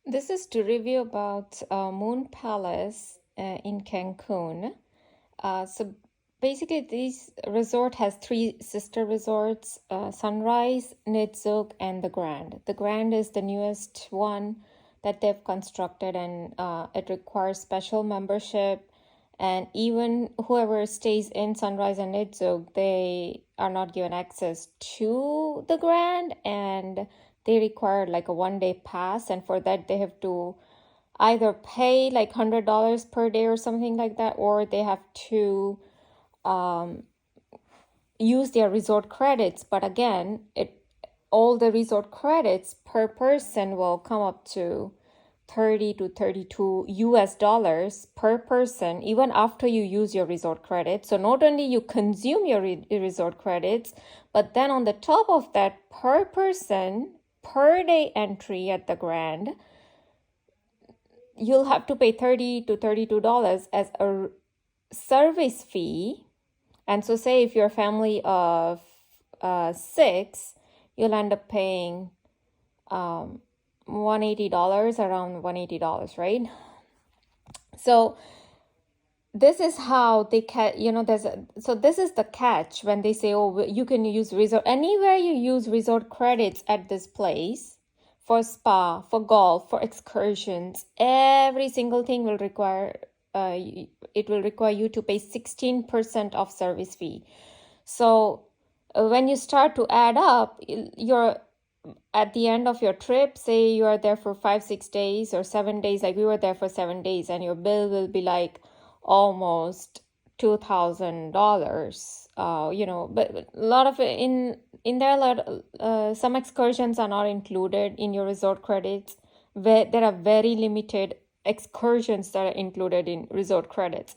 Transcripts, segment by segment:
This is to review about Moon Palace in Cancun. So basically, this resort has three sister resorts: Sunrise, Nitzuk, and the Grand. The Grand is the newest one that they've constructed, and it requires special membership. And even whoever stays in Sunrise and Nitzuk, they are not given access to the Grand, and they require like a 1 day pass. And for that, they have to either pay like $100 per day or something like that, or they have to use their resort credits. But again, all the resort credits per person will come up to 30 to 32 US dollars per person, even after you use your resort credits. So not only you consume your resort credits, but then on the top of that, per person, per day entry at the Grand, you'll have to pay $30 to $32 as a service fee. And so say if you're a family of 6, you'll end up paying $180, around $180, right? So this is how they so this is the catch when they say, oh, you can use resort, anywhere you use resort credits at this place, for spa, for golf, for excursions, every single thing will require, it will require you to pay 16% of service fee. So when you start to add up, you're at the end of your trip, say you are there for 5-6 days or 7 days, like we were there for 7 days, and your bill will be like almost $2,000. But a lot of it in there, some excursions are not included in your resort credits. There are very limited excursions that are included in resort credits.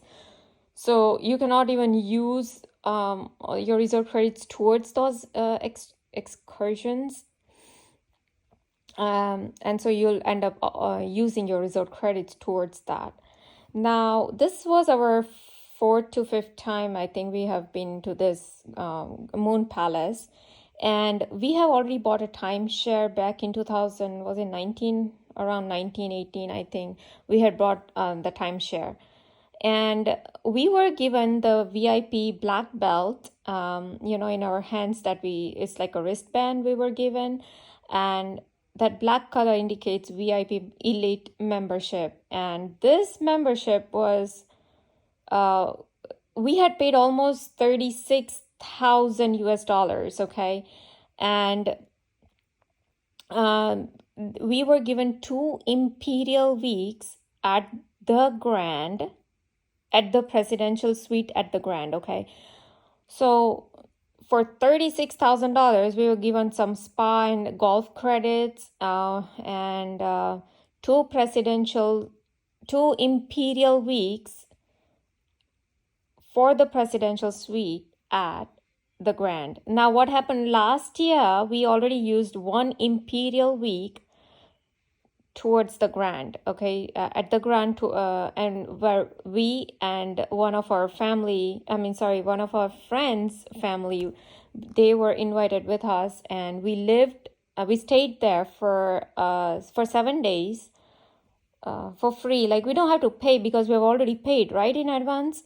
So you cannot even use your resort credits towards those excursions. And so you'll end up using your resort credits towards that. Now, this was our 4th to 5th time I think we have been to this Moon Palace. And we have already bought a timeshare back in 2000, was it 19? Around 1918, I think. We had bought the timeshare. And we were given the VIP black belt, in our hands, it's like a wristband we were given. And that black color indicates VIP elite membership. And this membership was, we had paid almost 36,000 US dollars, okay? And we were given 2 imperial weeks at the Grand, at the presidential suite at the Grand, okay? So for $36,000, we were given some spa and golf credits, and 2 imperial weeks for the presidential suite at the Grand. Now, what happened last year, we already used 1 imperial week towards the Grand, okay, at the Grand, and where we and one of our friends' family, they were invited with us, and we stayed there for 7 days for free. Like, we don't have to pay because we have already paid, right, in advance.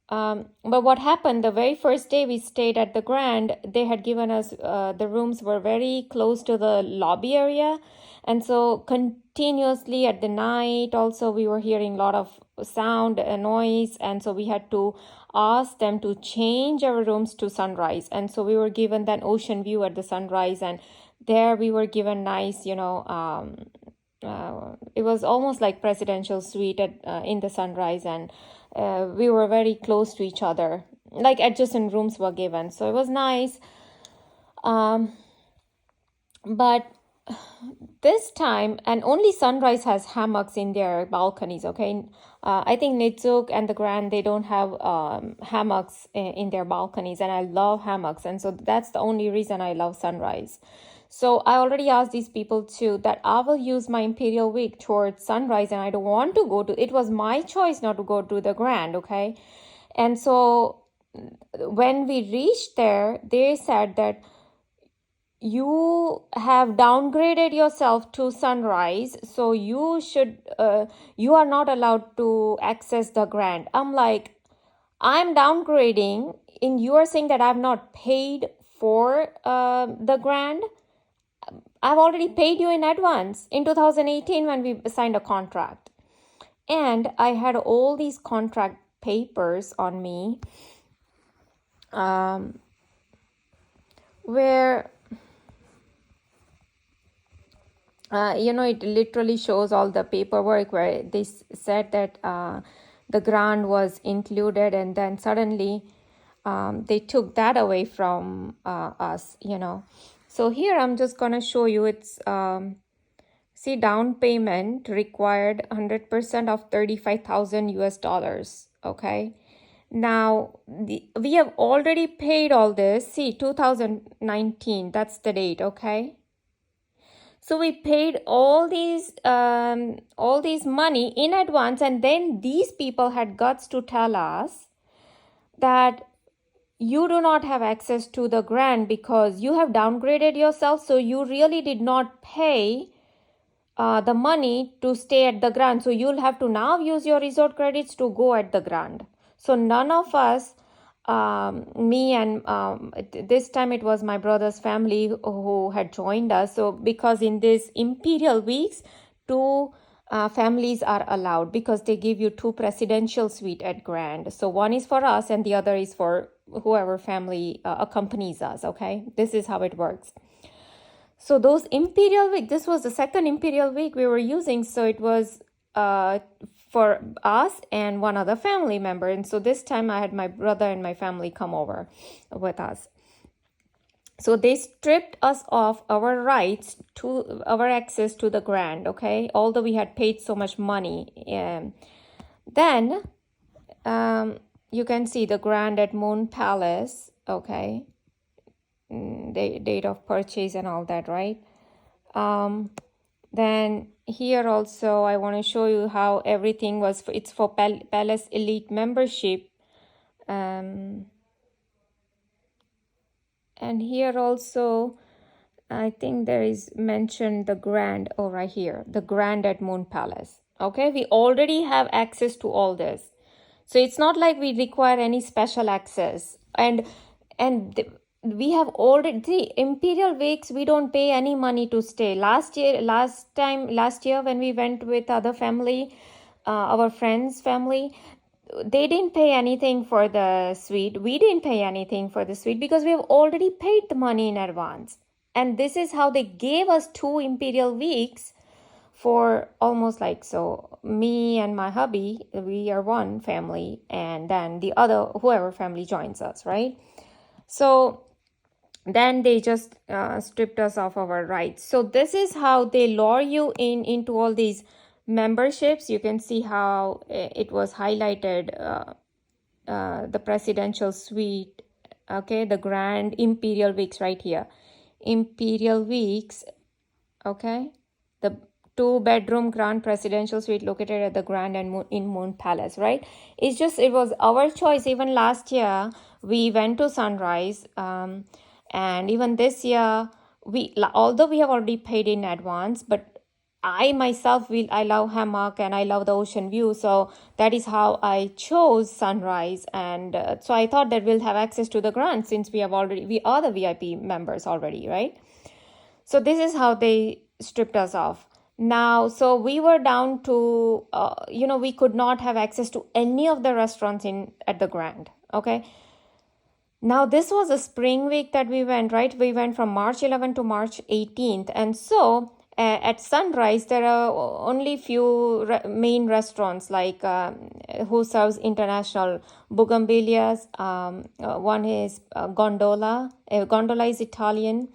But what happened, the very first day we stayed at the Grand, they had given us, the rooms were very close to the lobby area. And so continuously at the night also we were hearing a lot of sound and noise. And so we had to ask them to change our rooms to Sunrise. And so we were given that ocean view at the Sunrise. And there we were given nice, it was almost like presidential suite in the Sunrise. And we were very close to each other, like adjacent rooms were given, so it was nice. But this time, and only Sunrise has hammocks in their balconies, okay? I think Nitzuk and the Grand, they don't have hammocks in their balconies, and I love hammocks, and so that's the only reason I love Sunrise. So I already asked these people too that I will use my imperial week towards Sunrise, and I don't want to go to, it was my choice not to go to the Grand, okay? And so when we reached there, they said that you have downgraded yourself to Sunrise, so you should you are not allowed to access the grant. I'm like, I'm downgrading, and you are saying that I've not paid for the grant. I've already paid you in advance in 2018 when we signed a contract. And I had all these contract papers on me where, it literally shows all the paperwork where they said that the grant was included, and then suddenly they took that away from us, So here I'm just going to show you it's, see, down payment required 100% of 35,000 US dollars, okay? Now, we have already paid all this. See, 2019, that's the date, okay? So we paid all these money in advance, and then these people had guts to tell us that you do not have access to the grant because you have downgraded yourself, so you really did not pay the money to stay at the grant. So you'll have to now use your resort credits to go at the grant. So none of us, me and this time it was my brother's family who had joined us. So because in these Imperial weeks, two families are allowed because they give you 2 presidential suite at Grand. So one is for us and the other is for whoever family accompanies us. Okay, this is how it works. So those Imperial week, this was the second Imperial week we were using. So it was for us and one other family member. And so this time I had my brother and my family come over with us. So they stripped us of our rights to our access to the grant, okay? Although we had paid so much money. Then you can see the grant at Moon Palace, okay? The date of purchase and all that, right? Then here also I want to show you how everything was. It's for Palace Elite membership. And here also, I think there is mentioned the grand, right here, the grand at Moon Palace. Okay, we already have access to all this. So it's not like we require any special access. And we have already, Imperial Weeks, we don't pay any money to stay. Last year when we went with other family, our friends' family, they didn't pay anything for the suite. We didn't pay anything for the suite because we have already paid the money in advance. And this is how they gave us 2 Imperial Weeks for almost like, so me and my hubby, we are one family, and then the other, whoever family joins us, right? So then they just stripped us of our rights. So this is how they lure you into all these memberships. You can see how it was highlighted, the presidential suite, okay, the grand Imperial Weeks right here, Imperial Weeks, okay, the 2-bedroom grand presidential suite located at the Grand and in Moon Palace, right? It was our choice. Even last year we went to Sunrise, and even this year although we have already paid in advance, but I myself I love hammock and I love the ocean view, so that is how I chose Sunrise. And so I thought that we'll have access to the grant since we are the VIP members already, right? So this is how they stripped us off. Now, so we were down to, we could not have access to any of the restaurants at the Grand, okay? Now, this was a spring week that we went, right? We went from March 11th to March 18th. And so at Sunrise, there are only few main restaurants like who serves international bougainvilleas. One is Gondola. Gondola is Italian.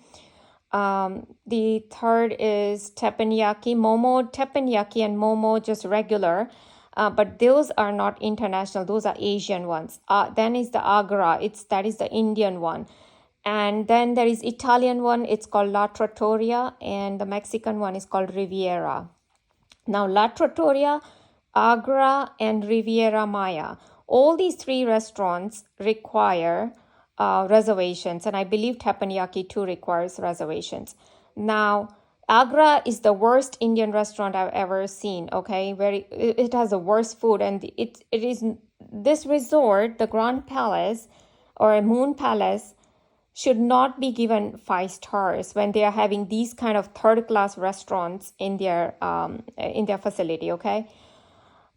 The third is teppanyaki, teppanyaki and momo, just regular. But those are not international. Those are Asian ones. Then is the Agra. That is the Indian one. And then there is Italian one. It's called La Trattoria. And the Mexican one is called Riviera. Now, La Trattoria, Agra, and Riviera Maya. All these 3 restaurants require reservations, and I believe teppanyaki too requires reservations. Now, Agra is the worst Indian restaurant I've ever seen. Okay, it has the worst food, and it is this resort, the Grand Palace or Moon Palace, should not be given 5 stars when they are having these kind of third class restaurants in their facility. Okay,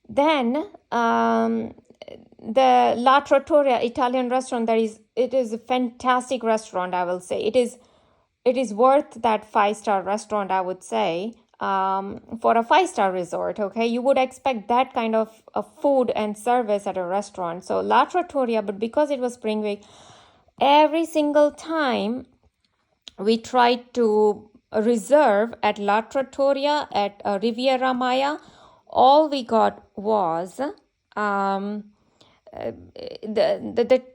then the La Trattoria Italian restaurant, it is a fantastic restaurant, I will say. It is worth that 5-star restaurant, I would say, for a 5-star resort. Okay, you would expect that kind of food and service at a restaurant. So La Trattoria, but because it was spring week, every single time we tried to reserve at La Trattoria at Riviera Maya, all we got was the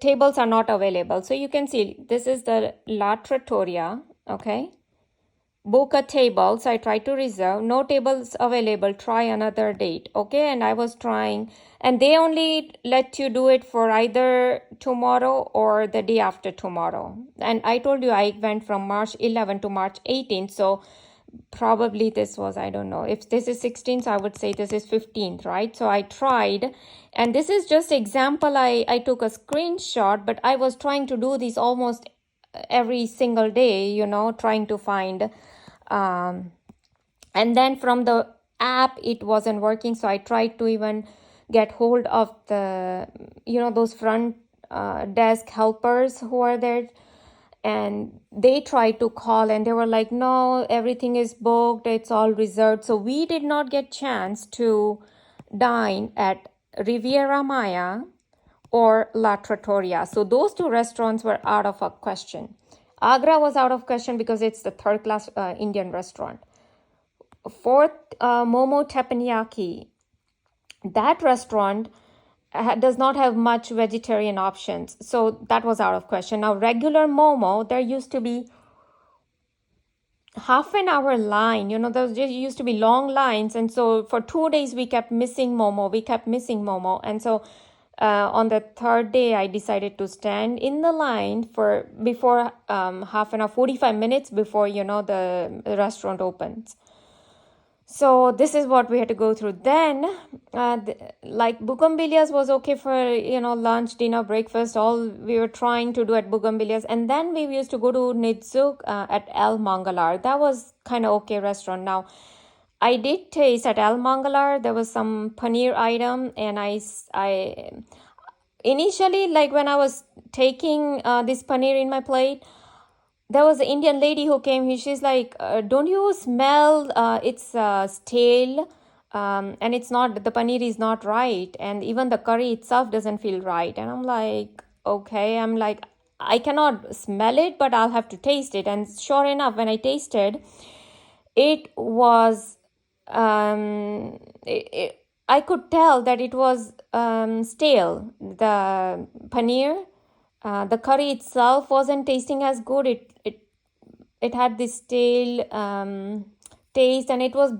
tables are not available. So you can see this is the La Trattoria. Okay, book a table. So I tried to reserve, no tables available, try another date. Okay, and I was trying, and they only let you do it for either tomorrow or the day after tomorrow. And I told you I went from March 11 to March 18, so probably this was, I don't know, if this is 16th, I would say this is 15th, right? So I tried, and this is just example. I took a screenshot, but I was trying to do this almost every single day, trying to find, and then from the app it wasn't working. So I tried to even get hold of the, those front desk helpers who are there, and they tried to call, and they were like, no, everything is booked, it's all reserved. So we did not get chance to dine at Riviera Maya or La Trattoria. So those two restaurants were out of a question. Agra was out of question because it's the third class Indian restaurant. Fourth, Momo Teppanyaki. That restaurant does not have much vegetarian options. So that was out of question. Now, regular Momo, there used to be half an hour line. There used to be long lines. And so for 2 days, we kept missing Momo. And so on the third day, I decided to stand in the line before half an hour, 45 minutes before, the restaurant opens. So this is what we had to go through. Then, like Bugambilias was okay for, lunch, dinner, breakfast, all we were trying to do at Bugambilias. And then we used to go to Nitzuk at El Mangalar. That was kind of okay restaurant. Now, I did taste at El Mangalar, there was some paneer item, and I initially, like when I was taking this paneer in my plate, there was an Indian lady who came. She's like, don't you smell it's stale, and it's not, the paneer is not right, and even the curry itself doesn't feel right. And I'm like, okay, I cannot smell it, but I'll have to taste it. And sure enough, when I tasted, it was I could tell that it was stale. The paneer, the curry itself wasn't tasting as good. It had this stale taste, and it was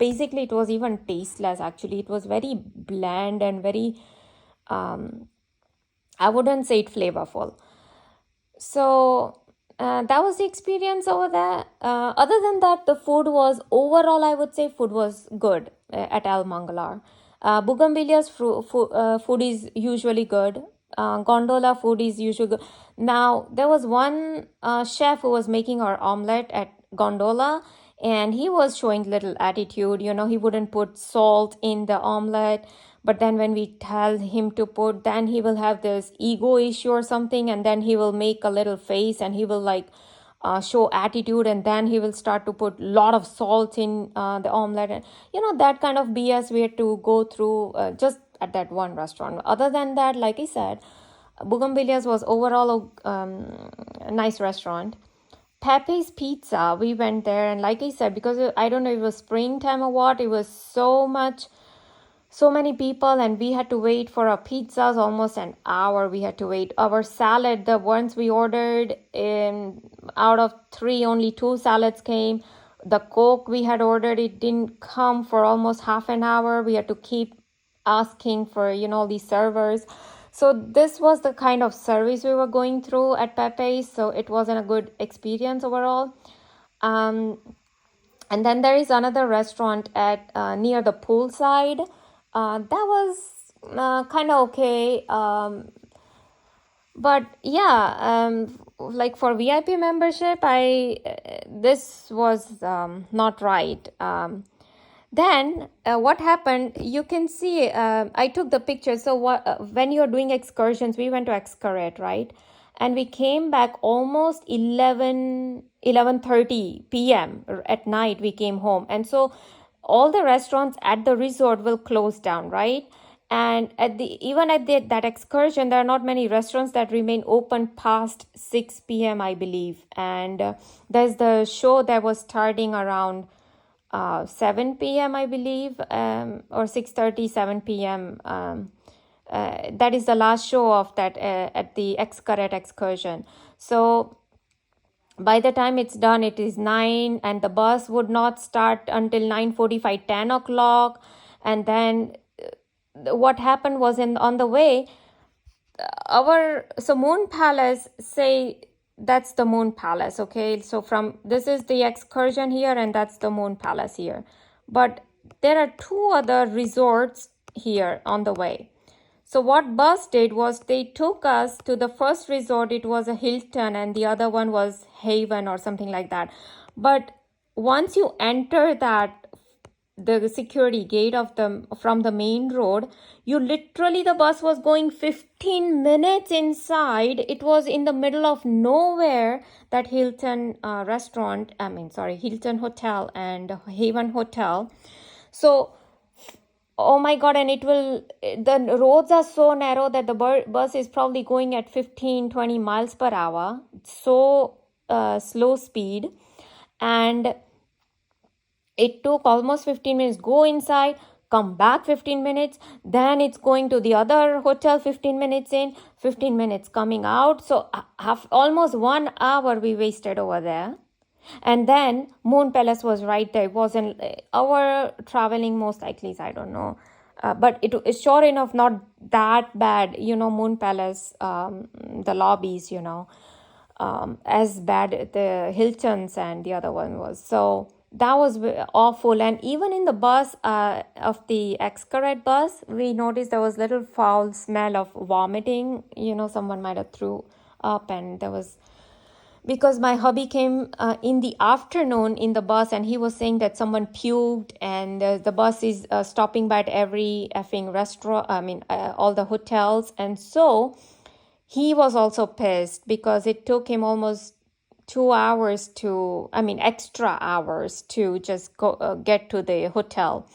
even tasteless. Actually, it was very bland and very I wouldn't say it flavorful. So that was the experience over there. Other than that, the food was overall, I would say, food was good at Al Mangalar. Bugambilia's food is usually good. Gondola food is usually good. Now, there was one chef who was making our omelette at Gondola, and he was showing little attitude. He wouldn't put salt in the omelette. But then when we tell him to put, then he will have this ego issue or something, and then he will make a little face, and he will show attitude, and then he will start to put a lot of salt in the omelette. And that kind of BS we had to go through just at that one restaurant. Other than that, like I said, Bugambilia's was overall a nice restaurant. Pepe's Pizza, we went there, and like I said, because I don't know if it was springtime or what, it was so many people, and we had to wait for our pizzas almost an hour. We had to wait. Our salad, the ones we ordered, out of 3, only 2 salads came. The Coke we had ordered, it didn't come for almost half an hour. We had to keep asking for, these servers. So this was the kind of service we were going through at Pepe's. So it wasn't a good experience overall. And then there is another restaurant at near the poolside. That was kind of okay. But yeah, like for VIP membership, this was not right. Then what happened? You can see. I took the picture. So when you're doing excursions, we went to Xcaret, right? And we came back almost 11:30 p.m. at night. We came home, and so all the restaurants at the resort will close down, right? And even at that excursion, there are not many restaurants that remain open past 6 p.m., I believe. And there's the show that was starting around 7 p.m., I believe, or 6:30, 7 p.m. That is the last show of that at the Xcaret excursion. So by the time it's done, it is 9, and the bus would not start until 9:45, 10 o'clock. And then what happened was on the way, so Moon Palace, say that's the Moon Palace, okay? So this is the excursion here, and that's the Moon Palace here. But there are 2 other resorts here on the way. So what bus did was they took us to the first resort. It was a Hilton, and the other one was Haven or something like that. But once you enter the security gate from the main road, the bus was going 15 minutes inside. It was in the middle of nowhere, that Hilton Hilton Hotel and Haven Hotel. So oh my God, and the roads are so narrow that the bus is probably going at 15-20 miles per hour. So slow speed. And it took almost 15 minutes. Go inside, come back 15 minutes. Then it's going to the other hotel, 15 minutes in, 15 minutes coming out. So almost 1 hour we wasted over there. And then Moon Palace was right there. It wasn't our traveling, most likely, I don't know. But it's sure enough not that bad. Moon Palace, the lobbies, as bad the Hiltons and the other one was. So that was awful. And even in the bus, of the Xcaret bus, we noticed there was little foul smell of vomiting. Someone might have threw up, and there was... Because my hubby came in the afternoon in the bus, and he was saying that someone puked, and the bus is stopping by at every effing restaurant, all the hotels. And so he was also pissed because it took him almost 2 hours extra hours to just go get to the hotel.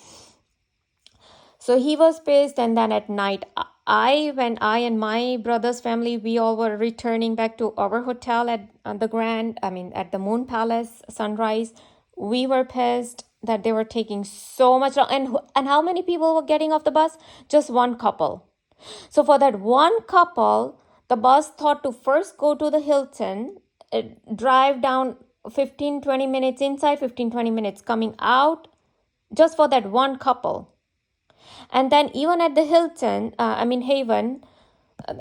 So he was pissed. And then at night, when I and my brother's family, we all were returning back to our hotel at the Moon Palace Sunrise, we were pissed that they were taking so much long. And how many people were getting off the bus? Just one couple. So for that one couple, the bus thought to first go to the Hilton, drive down 15-20 minutes inside, 15-20 minutes coming out, just for that one couple. And then even at the Hilton, Haven,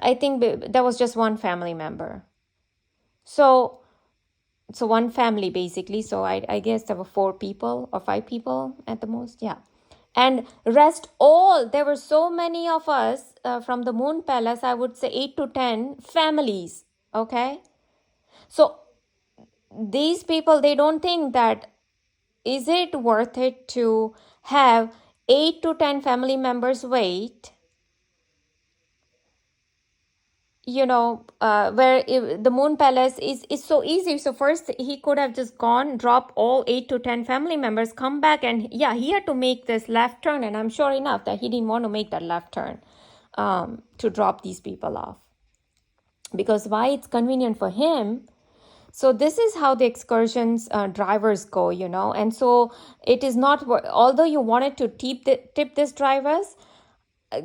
I think there was just one family member. So one family basically. So I guess there were 4 people or 5 people at the most. Yeah. And there were so many of us from the Moon Palace, I would say 8 to 10 families. Okay. So these people, they don't think that, is it worth it to have 8 to 10 family members wait, where the Moon Palace is so easy. So first he could have just gone, drop all 8 to 10 family members, come back, and he had to make this left turn. And I'm sure enough that he didn't want to make that left turn to drop these people off. Because why? It's convenient for him. So this is how the excursions drivers go, and so it is not, although you wanted to tip these drivers,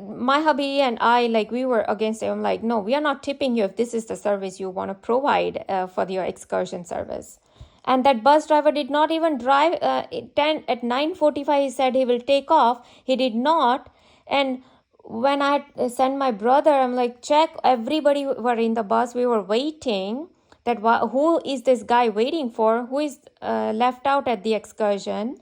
my hubby and I, we were against it. I'm like, no, we are not tipping you if this is the service you want to provide for your excursion service. And that bus driver did not even drive. At 9:45, he said he will take off. He did not. And when I sent my brother, I'm like, check, everybody were in the bus. We were waiting. That who is this guy waiting for? Who is left out at the excursion?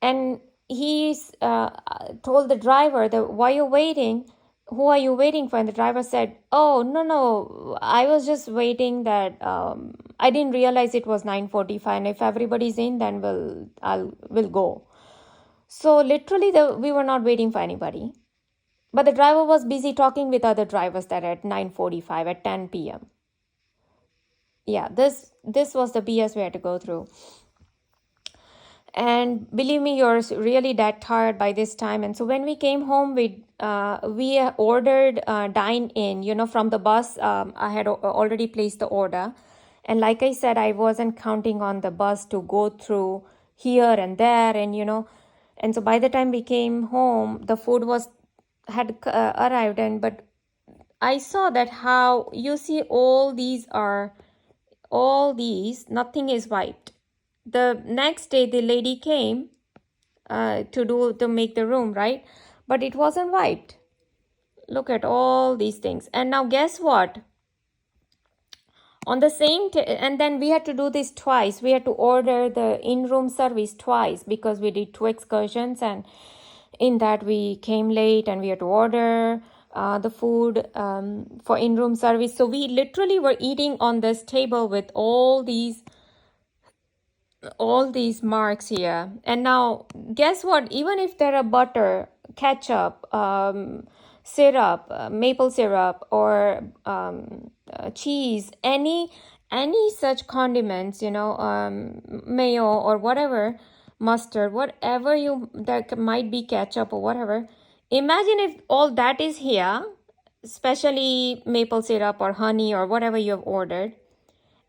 And he's told the driver that why you waiting? Who are you waiting for? And the driver said, oh, no, I was just waiting that I didn't realize it was 9:45, and if everybody's in, then we'll go. So literally we were not waiting for anybody. But the driver was busy talking with other drivers that at 9:45 at 10 p.m. Yeah, this was the BS we had to go through. And believe me, you're really that tired by this time. And so when we came home, we ordered dine in, from the bus. I had already placed the order. And like I said, I wasn't counting on the bus to go through here and there. And so by the time we came home, the food had arrived. But I saw that how you see all these, nothing is wiped. The next day, the lady came to make the room, right? But it wasn't wiped. Look at all these things. And now guess what? On the same and then we had to do this twice. We had to order the in-room service twice because we did 2 excursions, and in that we came late and we had to order the food for in-room service. So we literally were eating on this table with all these marks here. And now guess what? Even if there are butter, ketchup, syrup, maple syrup, or cheese, any such condiments, mayo or whatever, mustard, whatever that might be, ketchup or whatever, imagine if all that is here, especially maple syrup or honey or whatever you have ordered.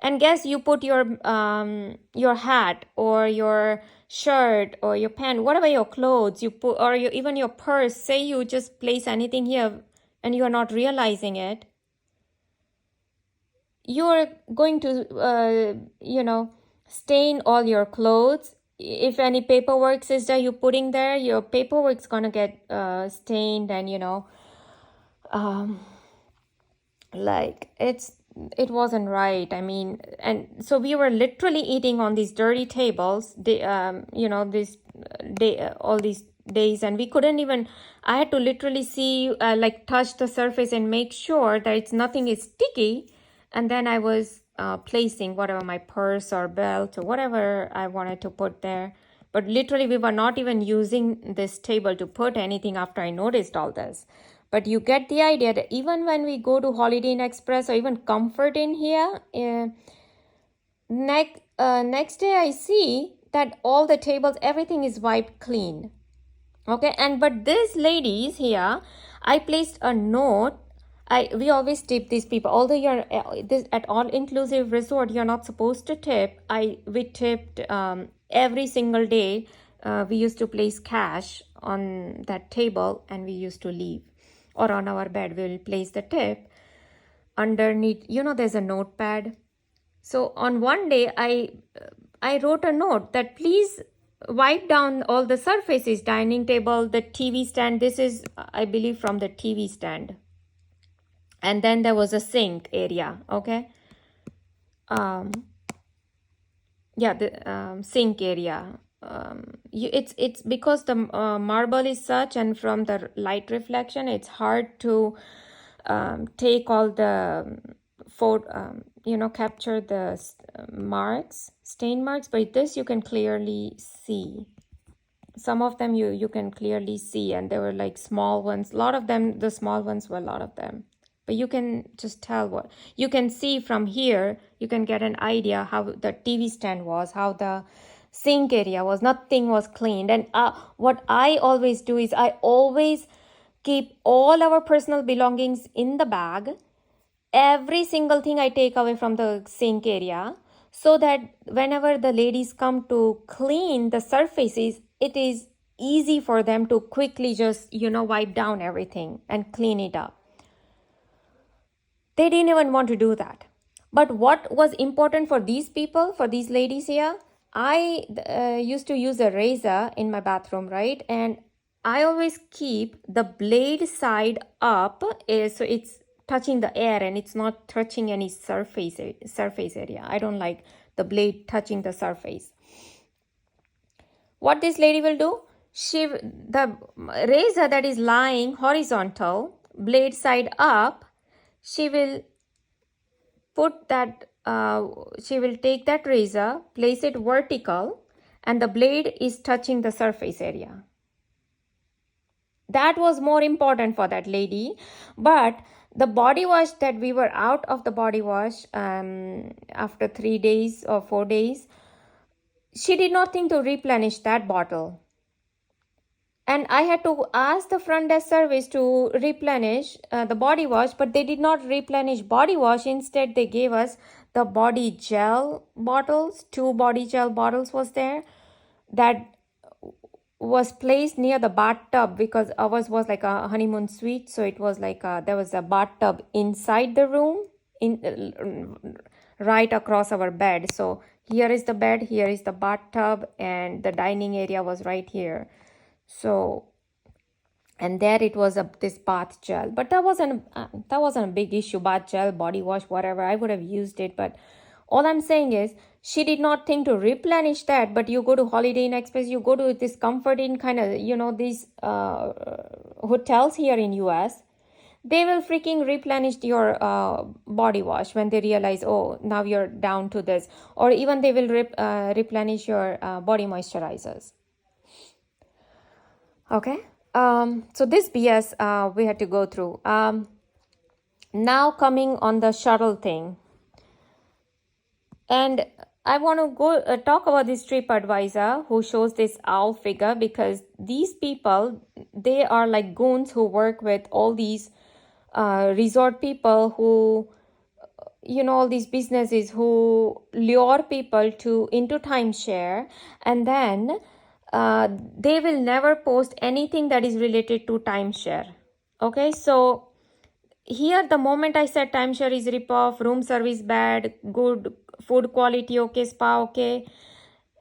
And guess you put your hat or your shirt or your pen, whatever your clothes you put, or even your purse. Say you just place anything here and you are not realizing it. You are going to, stain all your clothes. If any paperwork is there, you're putting there, your paperwork's gonna get stained, and like it wasn't right. I mean, and so we were literally eating on these dirty tables, this day, all these days, and we couldn't even. I had to literally see, touch the surface and make sure that nothing is sticky, and then I was placing whatever, my purse or belt or whatever I wanted to put there. But literally, we were not even using this table to put anything after I noticed all this. But you get the idea that even when we go to Holiday Inn Express or even Comfort Inn here, next day I see that all the tables, everything is wiped clean. Okay, but these ladies here, I placed a note. We always tip these people. Although you're at all-inclusive resort, you're not supposed to tip. We tipped every single day. We used to place cash on that table and we used to leave. Or on our bed, we'll place the tip. Underneath, there's a notepad. So on one day, I wrote a note that please wipe down all the surfaces, dining table, the TV stand. This is, I believe, from the TV stand. And then there was a sink area, okay? The sink area. It's because the marble is such, and from the light reflection, it's hard to take all the capture the stain marks. But this you can clearly see. Some of them you can clearly see, and there were like small ones. A lot of them, the small ones were a lot of them. But you can just tell what you can see from here. You can get an idea how the TV stand was, how the sink area was. Nothing was cleaned. And what I always do is I always keep all our personal belongings in the bag. Every single thing I take away from the sink area, so that whenever the ladies come to clean the surfaces, it is easy for them to quickly just, wipe down everything and clean it up. They didn't even want to do that. But what was important for these people, for these ladies here, I used to use a razor in my bathroom, right? And I always keep the blade side up, so it's touching the air and it's not touching any surface area. I don't like the blade touching the surface. What this lady will do, the razor that is lying horizontal, blade side up, she will put that, she will take that razor, place it vertical, and the blade is touching the surface area. That was more important for that lady. But the body wash that we were out of the body wash after 3 days or 4 days, she did not think to replenish that bottle. And I had to ask the front desk service to replenish the body wash, but they did not replenish body wash. Instead, they gave us the body gel bottles. 2 body gel bottles was there that was placed near the bathtub, because ours was like a honeymoon suite. So it was like there was a bathtub inside the room, right across our bed. So here is the bed, here is the bathtub, and the dining area was right here. So, and there it was this bath gel, but that wasn't a big issue. Bath gel, body wash, whatever, I would have used it. But all I'm saying is, she did not think to replenish that. But you go to Holiday Inn Express, you go to this Comfort Inn kind of, these hotels here in US, they will freaking replenish your body wash when they realize, oh, now you're down to this. Or even they will replenish your body moisturizers. Okay, so this BS we had to go through. Now coming on the shuttle thing. And I want to go talk about this TripAdvisor who shows this owl figure, because these people, they are like goons who work with all these resort people who, all these businesses who lure people into timeshare, and then they will never post anything that is related to timeshare. Okay, so here the moment I said timeshare is ripoff, room service bad, good food quality okay, spa okay,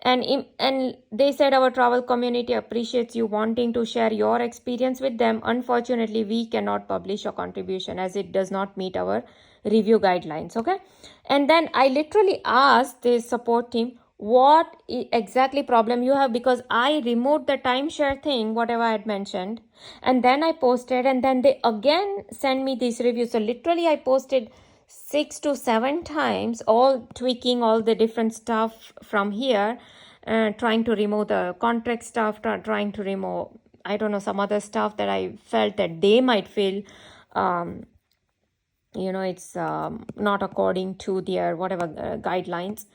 and they said our travel community appreciates you wanting to share your experience with them. Unfortunately, we cannot publish a contribution as it does not meet our review guidelines. Okay, and then I literally asked the support team, what exactly problem you have, because I removed the timeshare thing, whatever I had mentioned, and then I posted, and then they again send me this review. So literally I posted 6 to 7 times, all tweaking all the different stuff from here, trying to remove the contract stuff, trying to remove, I don't know, some other stuff that I felt that they might feel it's not according to their whatever guidelines.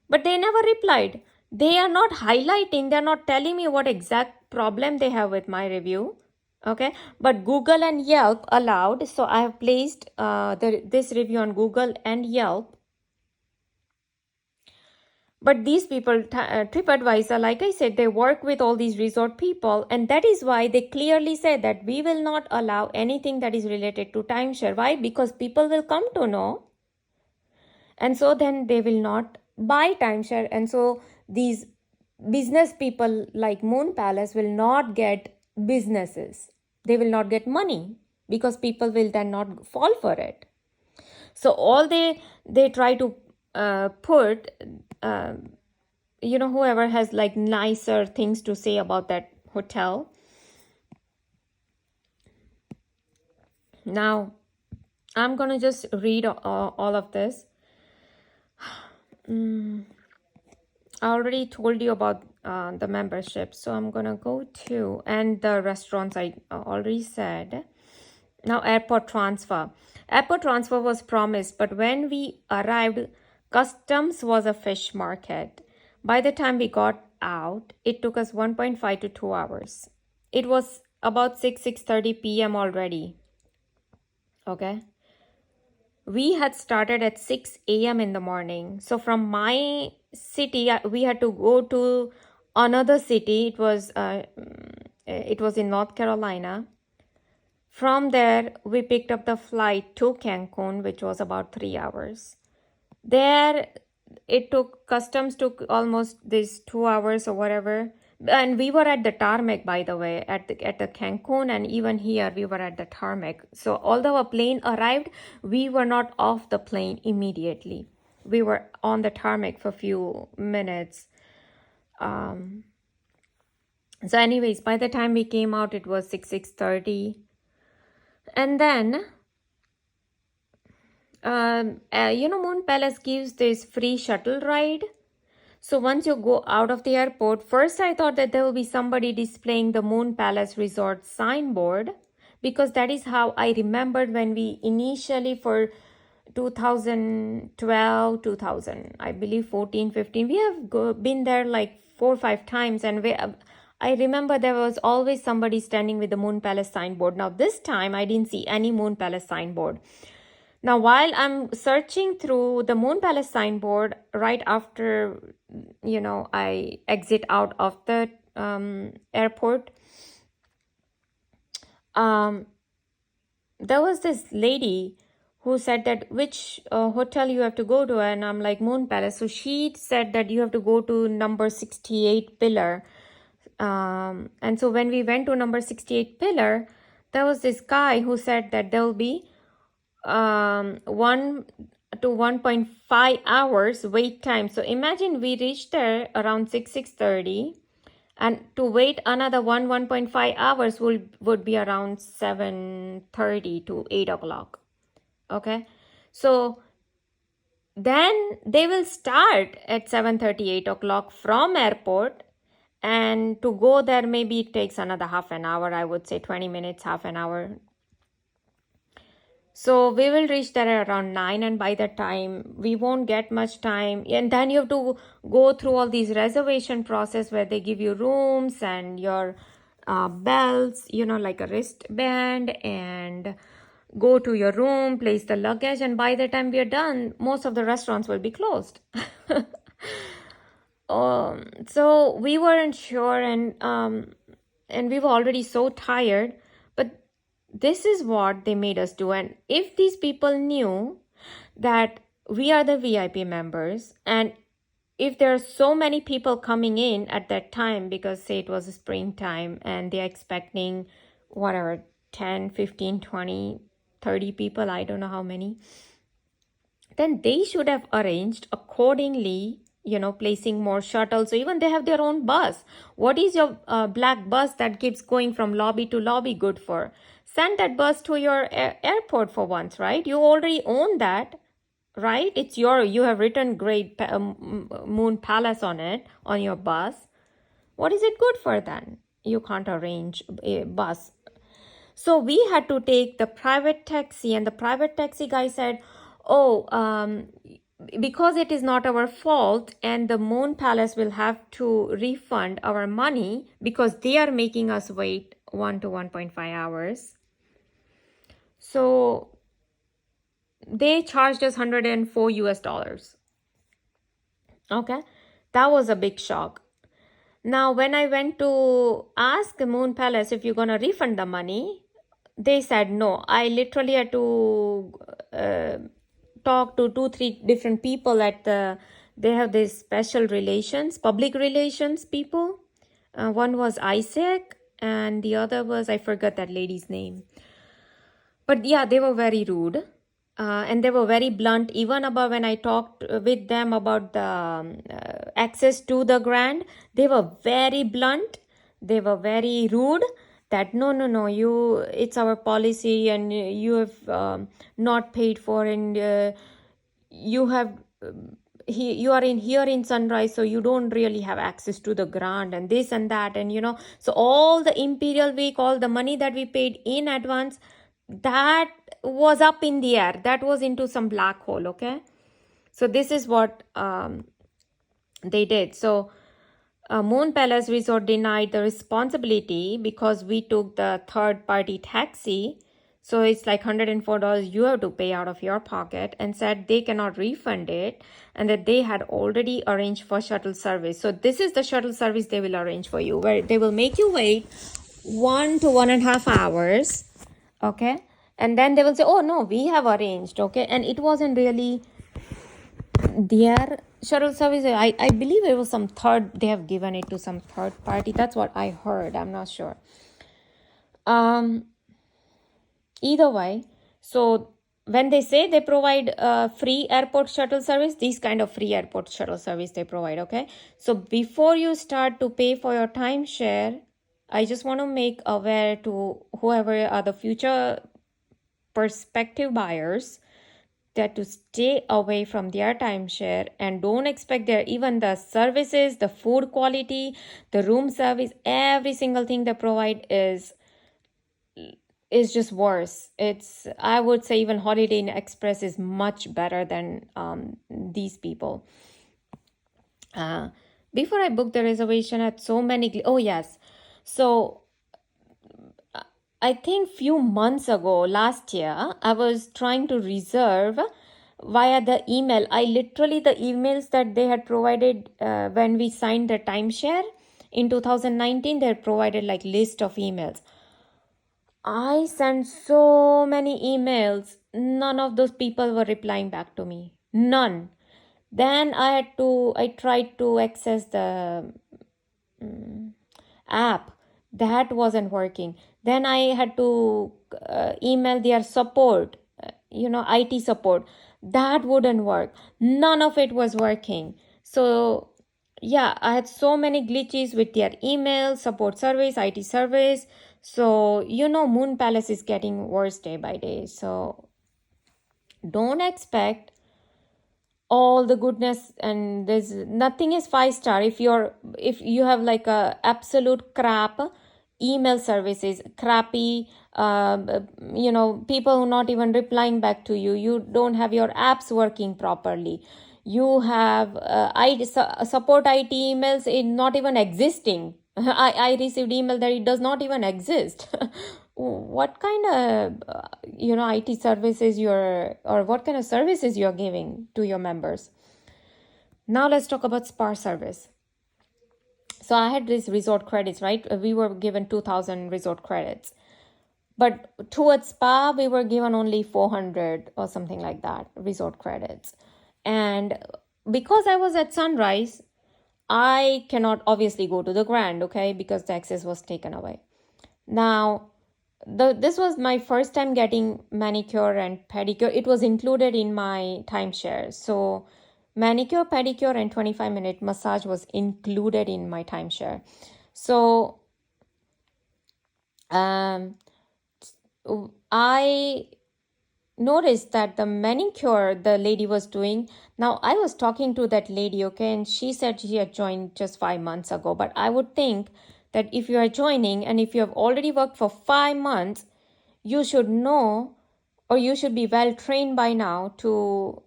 But they never replied. They are not highlighting, they're not telling me what exact problem they have with my review. Okay, but Google and Yelp allowed, so I have placed this review on Google and Yelp. But these people, TripAdvisor, like I said, they work with all these resort people, and that is why they clearly say that we will not allow anything that is related to timeshare. Why? Because people will come to know, and so then they will not buy timeshare, and so these business people like Moon Palace will not get businesses. They will not get money because people will then not fall for it. So all they try to put, whoever has like nicer things to say about that hotel. Now, I'm going to just read all of this. I already told you about the membership, so I'm gonna go to, and the restaurants I already said. Now airport transfer was promised, but when we arrived, customs was a fish market. By the time we got out, it took us 1.5 to 2 hours. It was about 6:30 p.m. already. Okay, we had started at 6 a.m. in the morning. So from my city, we had to go to another city. It was in North Carolina. From there, we picked up the flight to Cancun, which was about 3 hours. There, customs took almost these 2 hours or whatever. And we were at the tarmac, by the way, at the Cancun, and even here we were at the tarmac. So although a plane arrived, we were not off the plane immediately. We were on the tarmac for a few minutes. So anyways, by the time we came out, it was 6:30. And then, Moon Palace gives this free shuttle ride. So once you go out of the airport, first I thought that there will be somebody displaying the Moon Palace Resort signboard, because that is how I remembered when we initially, for 2012, 2000, I believe 14, 15, we have been there like 4 or 5 times, and I remember there was always somebody standing with the Moon Palace signboard. Now this time I didn't see any Moon Palace signboard. Now, while I'm searching through the Moon Palace signboard, right after, I exit out of the airport, there was this lady who said that which hotel you have to go to, and I'm like, Moon Palace. So she said that you have to go to number 68 pillar. And so when we went to number 68 pillar, there was this guy who said that there will be 1 to 1.5 hours wait time. So imagine we reached there around 6:30, and to wait another 1.5 hours would be around 7:30 to 8 o'clock. Okay, so then they will start at 7:30, 8 o'clock from airport, and to go there maybe it takes another half an hour, I would say 20 minutes, half an hour. So we will reach there around 9, and by that time we won't get much time. And then you have to go through all these reservation process where they give you rooms and your belts, like a wristband, and go to your room, place the luggage, and by the time we are done, most of the restaurants will be closed. So we weren't sure, and we were already so tired. But this is what they made us do. And if these people knew that we are the VIP members, and if there are so many people coming in at that time, because say it was springtime and they're expecting whatever, 10, 15, 20, 30 people, I don't know how many, then they should have arranged accordingly, placing more shuttles. So even they have their own bus. What is your black bus that keeps going from lobby to lobby good for? Send that bus to your airport for once, right? You already own that, right? It's you have written Great Moon Palace on it, on your bus. What is it good for then? You can't arrange a bus. So we had to take the private taxi, and the private taxi guy said, because it is not our fault, and the Moon Palace will have to refund our money because they are making us wait 1 to 1.5 hours. So they charged us $104. Okay, that was a big shock. Now, when I went to ask the Moon Palace if you're gonna refund the money, they said no. I literally had to talk to 2-3 different people they have this special relations, public relations people. One was Isaac, and the other was, I forgot that lady's name. But yeah, they were very rude. And they were very blunt, even about when I talked with them about the access to the grant. They were very blunt. They were very rude. That no, it's our policy, and you have not paid for, and you have you are here in Sunrise, so you don't really have access to the grant, and this and that, and so all the Imperial Week, all the money that we paid in advance, that was up in the air. That was into some black hole. Okay, so this is what they did. So Moon Palace Resort denied the responsibility because we took the third-party taxi. So it's like $104 you have to pay out of your pocket, and said they cannot refund it, and that they had already arranged for shuttle service. So this is the shuttle service they will arrange for you, where they will make you wait 1 to 1.5 hours. Okay, and then they will say, oh no, we have arranged. Okay, and it wasn't really their shuttle service, I believe it was some third, they have given it to some third party. That's what I heard. I'm not sure. Either way, so when they say they provide free airport shuttle service, these kind of free airport shuttle service they provide, okay? So before you start to pay for your timeshare, I just want to make aware to whoever are the future prospective buyers that to stay away from their timeshare and don't expect their even the services, the food quality, the room service, every single thing they provide is just worse. It's, I would say even Holiday Inn Express is much better than these people. Before I booked the reservation, I had so many. Oh yes, so I think few months ago, last year, I was trying to reserve via the email. I literally, the emails that they had provided when we signed the timeshare in 2019, they had provided like list of emails. I sent so many emails. None of those people were replying back to me. None. Then I tried to access the app. That wasn't working. Then I had to email their support, IT support. That wouldn't work. None of it was working. So yeah, I had so many glitches with their email, support service, IT service. So, Moon Palace is getting worse day by day. So don't expect all the goodness, and there's nothing is 5-star if you have like a absolute crap email services, crappy people who not even replying back to you, you don't have your apps working properly, you have support IT emails in not even existing. I received email that it does not even exist. What kind of IT services or what kind of services you're giving to your members? Now let's talk about spa service. So I had these resort credits, right? We were given 2,000 resort credits, but towards spa we were given only 400 or something like that resort credits. And because I was at Sunrise, I cannot obviously go to the Grand, okay, because the access was taken away. Now this was my first time getting manicure and pedicure. It was included in my timeshare. So manicure, pedicure, and 25-minute massage was included in my timeshare. So I noticed that the manicure the lady was doing, now I was talking to that lady, okay, and she said she had joined just 5 months ago. But I would think that if you are joining and if you have already worked for 5 months, you should know, or you should be well trained by now to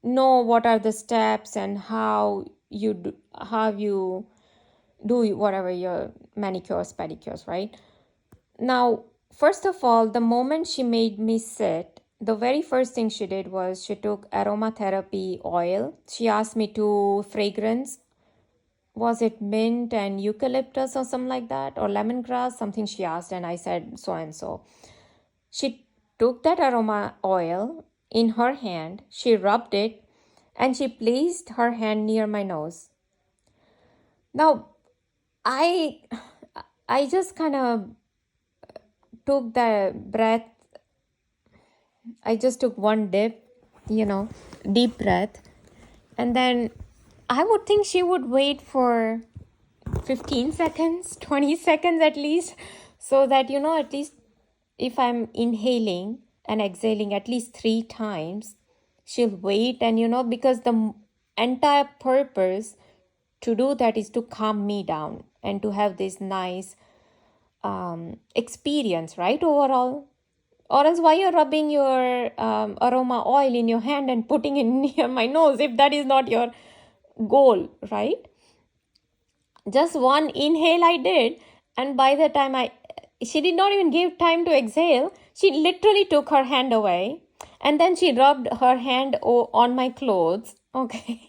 know what are the steps and how you do whatever your manicures, pedicures, right? Now, first of all, the moment she made me sit, the very first thing she did was she took aromatherapy oil. She asked me to fragrance. Was it mint and eucalyptus or something like that, or lemongrass? Something she asked, and I said so and so. She took that aroma oil in her hand, she rubbed it, and she placed her hand near my nose. Now, I just kind of took the breath. I just took one deep breath. And then I would think she would wait for 15 seconds, 20 seconds at least, so that, at least if I'm inhaling and exhaling at least 3 times, she'll wait. And, because the entire purpose to do that is to calm me down and to have this nice experience, right, overall. Or else why you're rubbing your aroma oil in your hand and putting it near my nose if that is not your goal, right? Just one inhale I did, and by the time she did not even give time to exhale, she literally took her hand away, and then she rubbed her hand on my clothes, okay?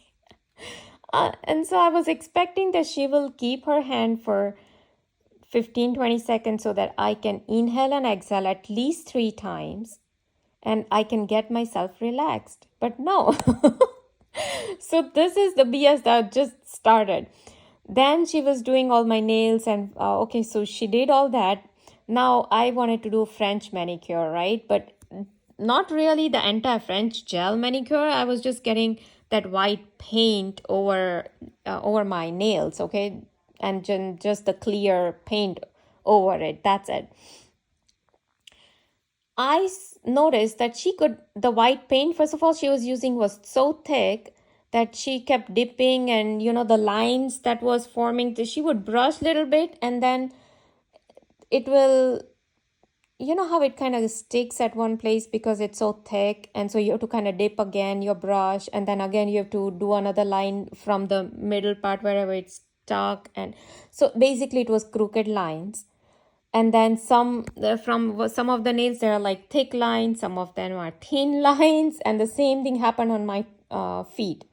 And so I was expecting that she will keep her hand for 15-20 seconds so that I can inhale and exhale at least 3 times and I can get myself relaxed. But no. So this is the BS that just started. Then she was doing all my nails and okay, so she did all that. Now I wanted to do French manicure, right? But not really the anti-French gel manicure. I was just getting that white paint over my nails, okay? And just the clear paint over it. That's it. Noticed that the white paint, first of all, she was using was so thick that she kept dipping, and the lines that was forming, she would brush a little bit and then it will, how it kind of sticks at one place because it's so thick, and so you have to kind of dip again your brush, and then again you have to do another line from the middle part wherever it's stuck. And so basically it was crooked lines. And then some of the nails, there are like thick lines, some of them are thin lines, and the same thing happened on my feet.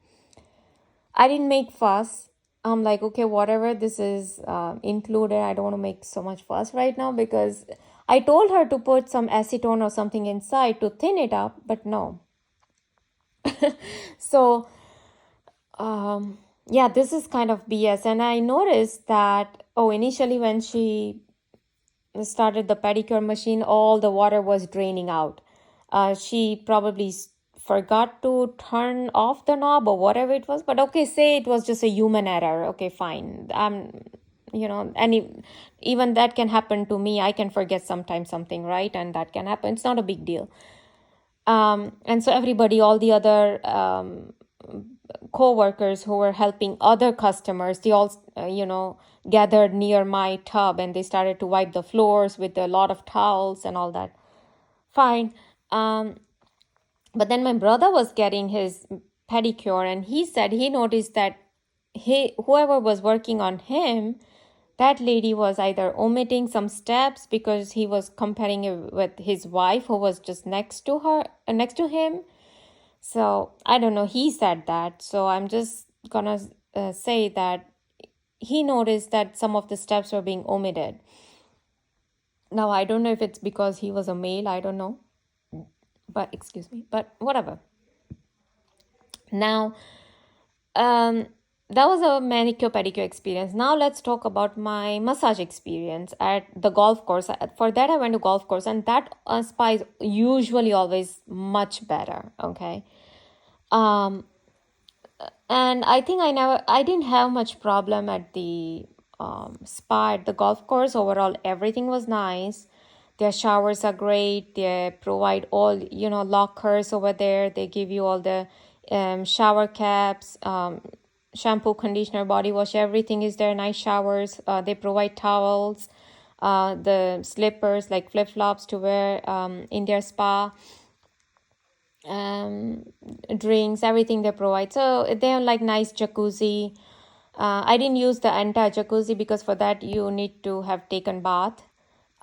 I didn't make fuss. I'm like, okay, whatever, this is included. I don't want to make so much fuss right now, because I told her to put some acetone or something inside to thin it up, but no. So yeah, this is kind of BS. And I noticed that, initially when she started the pedicure machine, all the water was draining out. She probably forgot to turn off the knob or whatever it was. But okay, say it was just a human error. Okay, fine. Even that can happen to me. I can forget sometimes something, right? And that can happen. It's not a big deal. And so everybody, all the other co-workers who were helping other customers, they all gathered near my tub, and they started to wipe the floors with a lot of towels and all that. Fine. But then my brother was getting his pedicure, and he said he noticed that whoever was working on him, that lady was either omitting some steps because he was comparing it with his wife who was just next to him. So I don't know, he said that. So I'm just gonna say that he noticed that some of the steps were being omitted. Now I don't know if it's because he was a male, I don't know, but excuse me, but whatever. Now that was a manicure pedicure experience. Now let's talk about my massage experience at the golf course. For that I went to golf course, and that spa is usually always much better, okay? And I think I didn't have much problem at the spa at the golf course. Overall, everything was nice. Their showers are great. They provide all, lockers over there. They give you all the shower caps, shampoo, conditioner, body wash, everything is there. Nice showers. They provide towels, the slippers, like flip-flops to wear in their spa. Drinks, everything they provide. So they have like nice jacuzzi. I didn't use the entire jacuzzi because for that you need to have taken bath.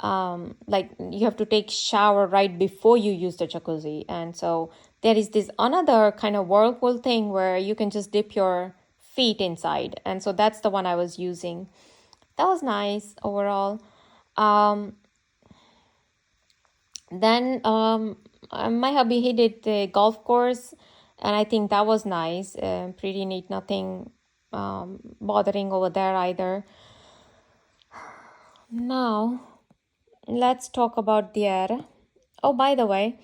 Like you have to take shower right before you use the jacuzzi. And so there is this another kind of whirlpool thing where you can just dip your feet inside. And so that's the one I was using. That was nice overall. Then my hubby, he did the golf course, and I think that was nice, pretty neat, nothing bothering over there either. Now let's talk about their, oh, by the way,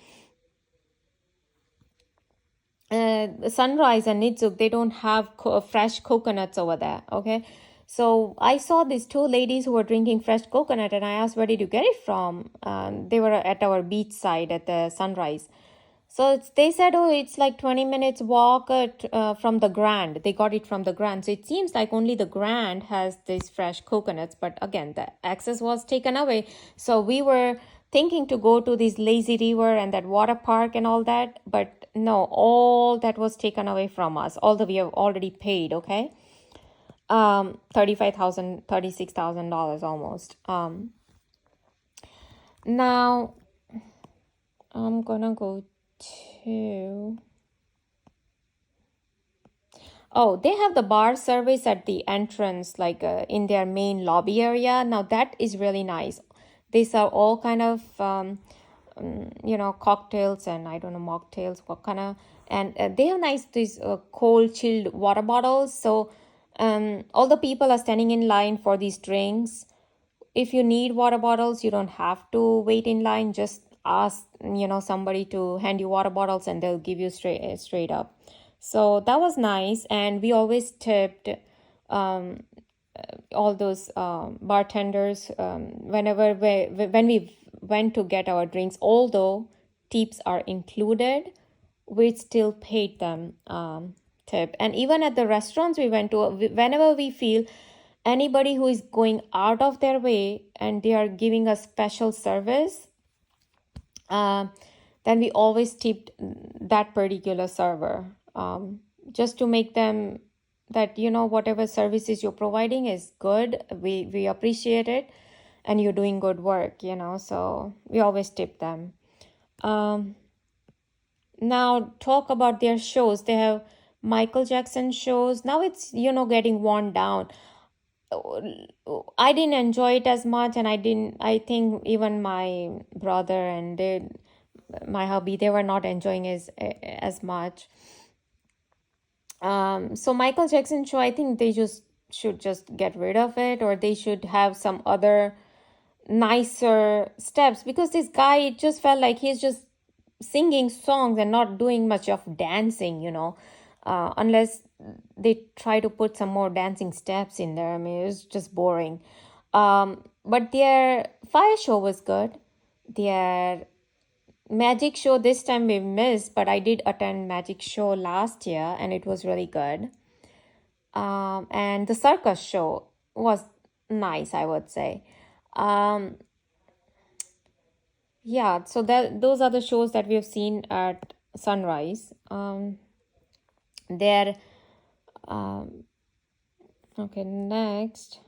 Sunrise and Nitzuk, they don't have fresh coconuts over there, okay? So I saw these two ladies who were drinking fresh coconut, and I asked, where did you get it from? They were at our beach side at the Sunrise. So they said, oh, it's like 20 minutes walk from the Grand. They got it from the Grand. So it seems like only the Grand has these fresh coconuts. But again, the access was taken away. So we were thinking to go to this lazy river and that water park and all that. But no, all that was taken away from us. Although we have already paid, okay? $35,000, $36,000 almost. Now I'm gonna go to, oh, they have the bar service at the entrance, like in their main lobby area. Now that is really nice. They serve all kind of cocktails and I don't know, mocktails, what kind of, And they have nice these cold chilled water bottles. So all the people are standing in line for these drinks. If you need water bottles, you don't have to wait in line. Just ask, somebody to hand you water bottles, and they'll give you straight up. So that was nice. And we always tipped um, all those bartenders whenever when we went to get our drinks. Although tips are included, we still paid them tip. And even at the restaurants we went to, whenever we feel anybody who is going out of their way and they are giving us special service, then we always tipped that particular server, just to make them that, whatever services you're providing is good. We appreciate it, and you're doing good work, so we always tip them. Now talk about their shows. They have Michael Jackson shows. Now it's, getting worn down. I didn't enjoy it as much, and I think even my brother and my hubby, they were not enjoying as much. So Michael Jackson show, I think they should just get rid of it, or they should have some other nicer steps, because this guy, it just felt like he's just singing songs and not doing much of dancing, unless they try to put some more dancing steps in there. I mean, it was just boring. But their fire show was good. Their magic show, this time we missed, but I did attend magic show last year, and it was really good. And the circus show was nice, I would say. Yeah, so those are the shows that we have seen at Sunrise. There, okay, next.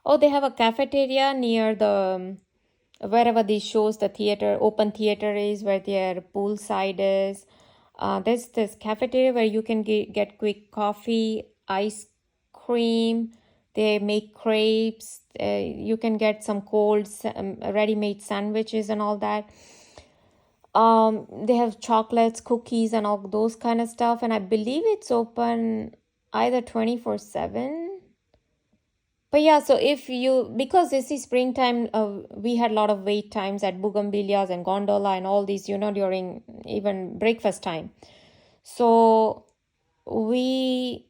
Oh, they have a cafeteria near the wherever these shows, the theater, open theater is, where their poolside is. There's this cafeteria where you can get quick coffee, ice cream. They make crepes. You can get some cold ready-made sandwiches and all that. They have chocolates, cookies, and all those kind of stuff. And I believe it's open either 24/7. But yeah, so because this is springtime, we had a lot of wait times at Bougainvilleas and Gondola and all these, during even breakfast time. So there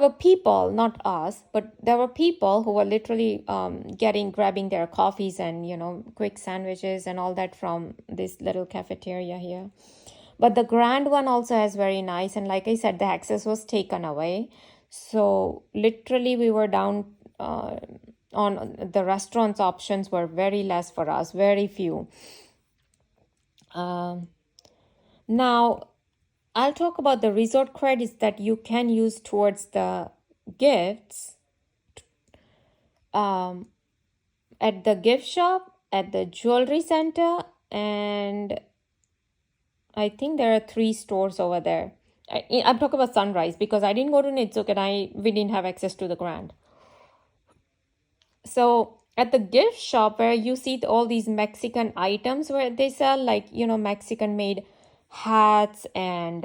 were people, not us, but there were people who were literally grabbing their coffees and, quick sandwiches and all that from this little cafeteria here. But the grand one also has very nice. And like I said, the access was taken away. So literally we were down on the restaurants. Options were very less for us, very few. Now, I'll talk about the resort credits that you can use towards the gifts at the gift shop, at the jewelry center, and I think there are 3 stores over there. I'm talking about Sunrise because I didn't go to Nitsuk and we didn't have access to the Grand. So at the gift shop, where you see all these Mexican items where they sell, like, Mexican made hats and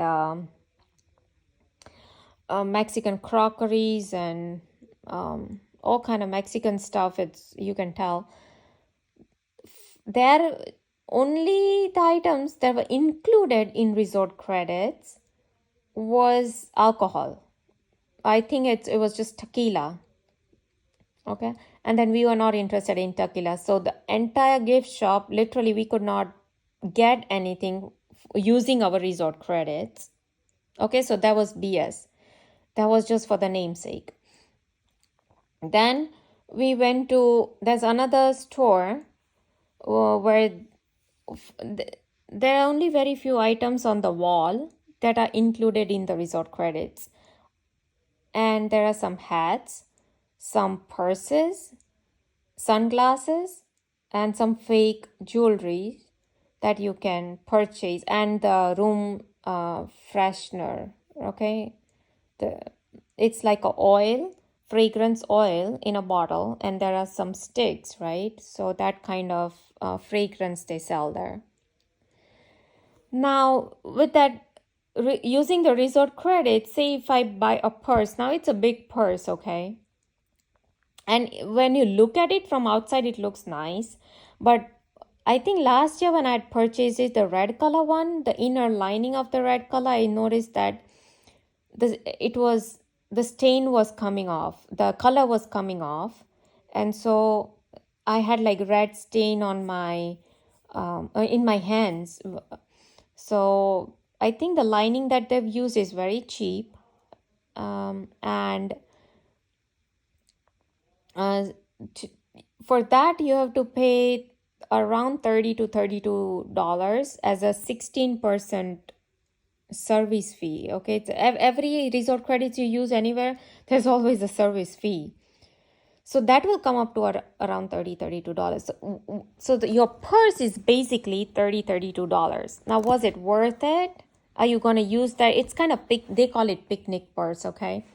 Mexican crockeries and all kind of Mexican stuff. You can tell there only the items that were included in resort credits was alcohol. I think it was just tequila. Okay, and then we were not interested in tequila. So the entire gift shop, literally, we could not get anything using our resort credits. Okay, so that was BS. That was just for the namesake. Then we went to, there's another store where there are only very few items on the wall that are included in the resort credits. And there are some hats, some purses, sunglasses, and some fake jewelry that you can purchase, and the room freshener. Okay, it's like a oil, fragrance oil in a bottle, and there are some sticks, right? So that kind of fragrance they sell there. Now, with that, using the resort credit, say if I buy a purse, now it's a big purse, okay? And when you look at it from outside, it looks nice. But I think last year when I had purchased it, the red color one, the inner lining of the red color, I noticed that the stain was coming off, the color was coming off, and so I had like red stain on my in my hands. So I think the lining that they've used is very cheap, and uh, t- for that you have to pay around $30 to $32 as a 16% service fee. Okay, it's every resort credits you use anywhere, there's always a service fee. So that will come up to around $32. So your purse is basically $32. Now, was it worth it? Are you going to use that? It's kind of they call it picnic purse, okay?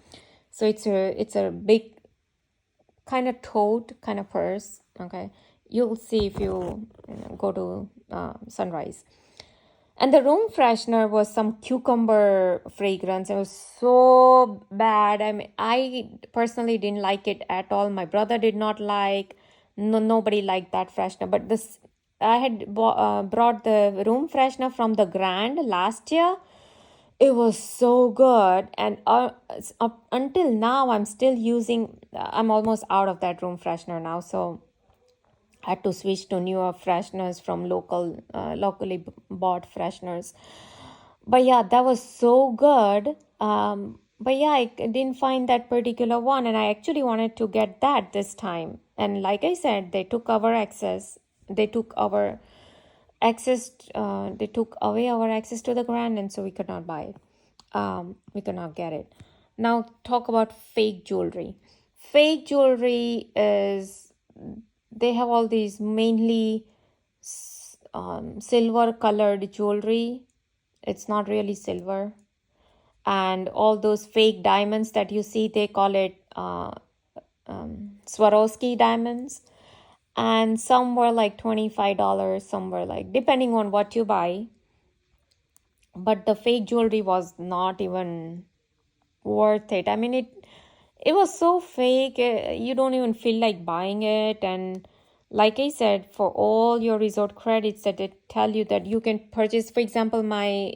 So it's a big kind of tote kind of purse, okay? You'll see if you go to Sunrise. And the room freshener was some cucumber fragrance. It was so bad. I mean, I personally didn't like it at all. My brother did not like. No, nobody liked that freshener. But this, I had brought the room freshener from the Grand last year. It was so good, and up until now, I'm still using. I'm almost out of that room freshener now, so I had to switch to newer fresheners from locally bought fresheners. But yeah, that was so good. But yeah, I didn't find that particular one, and I actually wanted to get that this time. And like I said, they took our access. They took our access. They took away our access to the Grand, and so we could not buy it. We could not get it. Now talk about fake jewelry. Fake jewelry is, they have all these mainly silver colored jewelry. It's not really silver. And all those fake diamonds that you see, they call it Swarovski diamonds. And some were like $25, some were like, depending on what you buy. But the fake jewelry was not even worth it. I mean, it was so fake, you don't even feel like buying it. And like I said, for all your resort credits that they tell you that you can purchase, for example, my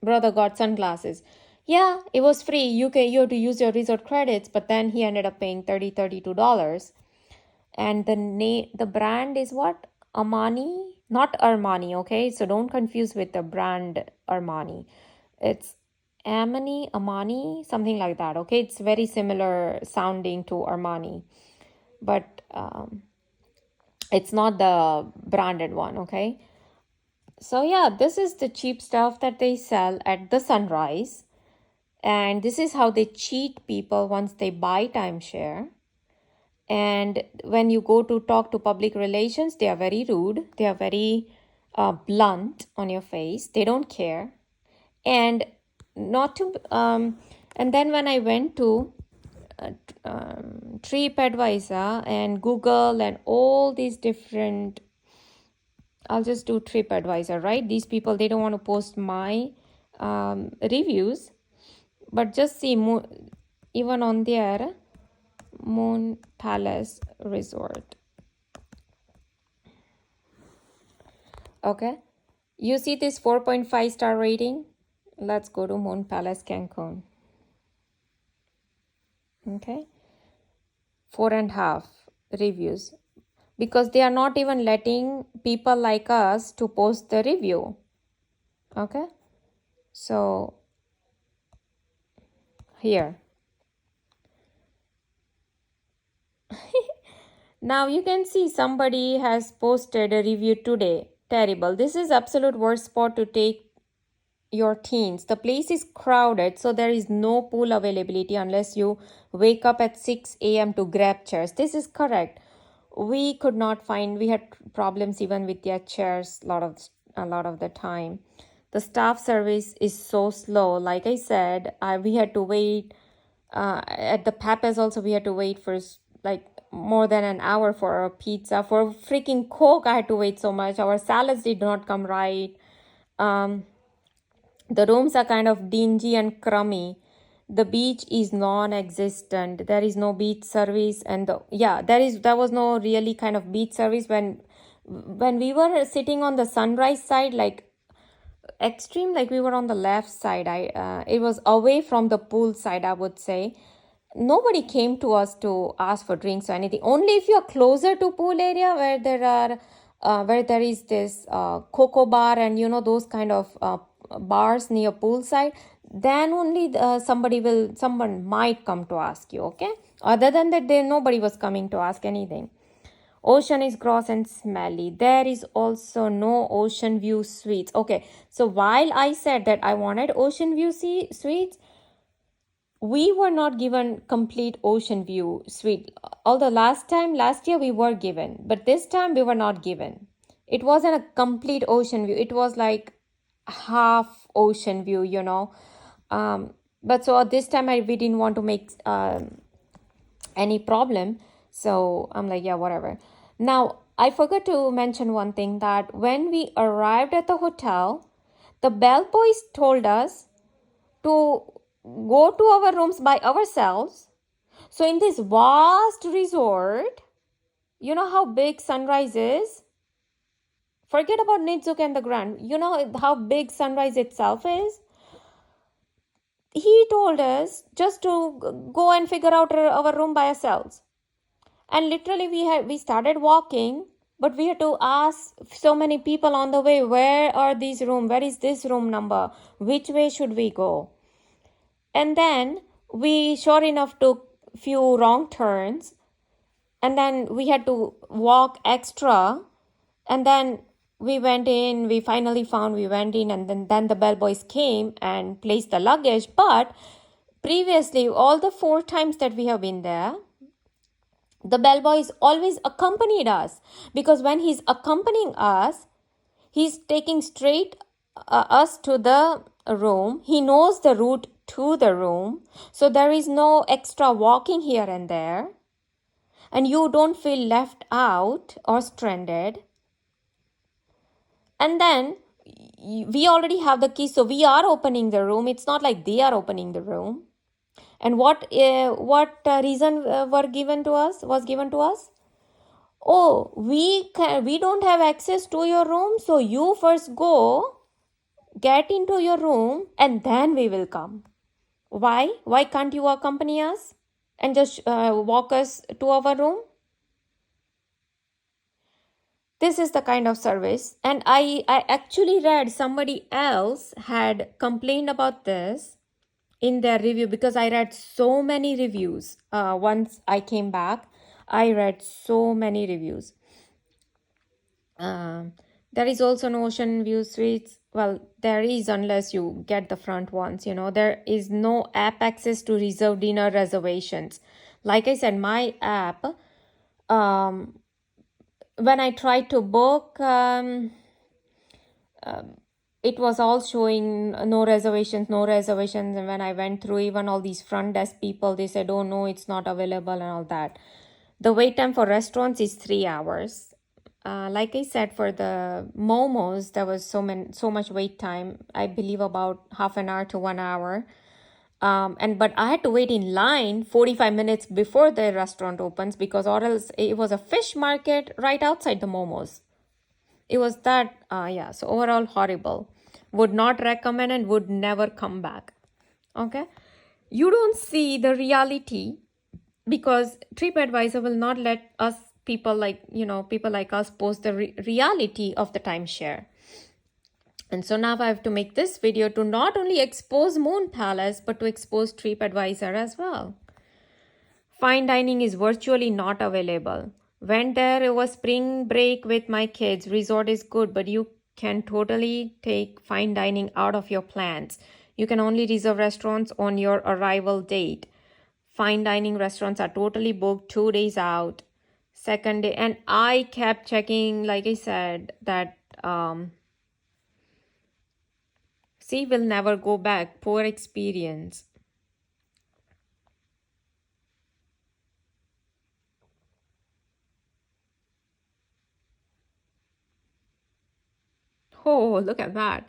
brother got sunglasses. Yeah, it was free. You have to use your resort credits, but then he ended up paying $32. And the brand is what? Armani, not Armani, okay? So don't confuse with the brand Armani. It's Armani, something like that, okay? It's very similar sounding to Armani, but it's not the branded one, okay? So yeah, this is the cheap stuff that they sell at the Sunrise. And this is how they cheat people once they buy timeshare. And when you go to talk to public relations, they are very rude. They are very blunt on your face. They don't care. And not to and then when I went to TripAdvisor and Google and all these different, I'll just do TripAdvisor, right? These people, they don't want to post my reviews, but just see even on their Moon Palace Resort. Okay, you see this 4.5 star rating? Let's go to Moon Palace Cancun. Okay, 4.5 reviews, because they are not even letting people like us to post the review. Okay, so here. Now you can see somebody has posted a review today. Terrible. This is absolute worst spot to take your teens. The place is crowded, so there is no pool availability unless you wake up at 6 a.m. to grab chairs. This is correct. We could not find, we had problems even with their chairs a lot of the time. The staff service is so slow. Like I said, we had to wait at the Pappas also. We had to wait for like more than an hour for a pizza. For freaking Coke, I had to wait so much. Our salads did not come right. The rooms are kind of dingy and crummy. The beach is non-existent. There is no beach service, and there was no really kind of beach service when we were sitting on the sunrise side, like extreme, like we were on the left side. It was away from the pool side, I would say. Nobody came to us to ask for drinks or anything. Only if you're closer to pool area where there is this cocoa bar and those kind of bars near poolside, then only someone might come to ask you. Okay, other than that, nobody was coming to ask anything. Ocean is gross and smelly. There is also no ocean view suites. Okay, so while I said that I wanted ocean view suites, we were not given complete ocean view suite. Although last year we were given, but this time we were not given. It wasn't a complete ocean view. It was like half ocean view, but so this time we didn't want to make any problem. So I'm like, yeah, whatever. Now, I forgot to mention one thing, that when we arrived at the hotel, the bellboys told us to go to our rooms by ourselves. So in this vast resort, you know how big Sunrise is? Forget about Nitzuk and the Grand. You know how big Sunrise itself is? He told us just to go and figure out our room by ourselves. And literally we started walking, but we had to ask so many people on the way, where are these rooms? Where is this room number? Which way should we go? And then we sure enough took few wrong turns, and then we had to walk extra, and then we went in, we finally found, we went in, and then the bellboys came and placed the luggage. But previously, all the 4 times that we have been there, the bellboys always accompanied us, because when he's accompanying us, he's taking straight us to the room. He knows the route to the room, so there is no extra walking here and there, and you don't feel left out or stranded. And then we already have the key, so we are opening the room. It's not like they are opening the room. And what reason was given to us? Oh, we don't have access to your room, so you first go get into your room and then we will come. Why can't you accompany us and just walk us to our room? This is the kind of service. And I actually read somebody else had complained about this in their review, because I read so many reviews. Once I came back, I read so many reviews. There is also no ocean view suites. Well, there is, unless you get the front ones. There is no app access to reserve dinner reservations. Like I said, my app, when I tried to book, it was all showing no reservations. And when I went through, even all these front desk people, they said, oh no, it's not available and all that. The wait time for restaurants is 3 hours. Like I said, for the momos, there was so much wait time. I believe about half an hour to 1 hour. But I had to wait in line 45 minutes before the restaurant opens, because or else it was a fish market right outside the momos. It was that, so overall horrible. Would not recommend and would never come back. Okay? You don't see the reality, because TripAdvisor will not let us, people like us, post the reality of the timeshare. And so now I have to make this video to not only expose Moon Palace, but to expose TripAdvisor as well. Fine dining is virtually not available. Went there over spring break with my kids. Resort is good, but you can totally take fine dining out of your plans. You can only reserve restaurants on your arrival date. Fine dining restaurants are totally booked 2 days out. Second day, and I kept checking, like I said, that see, we'll never go back. Poor experience. Oh, look at that.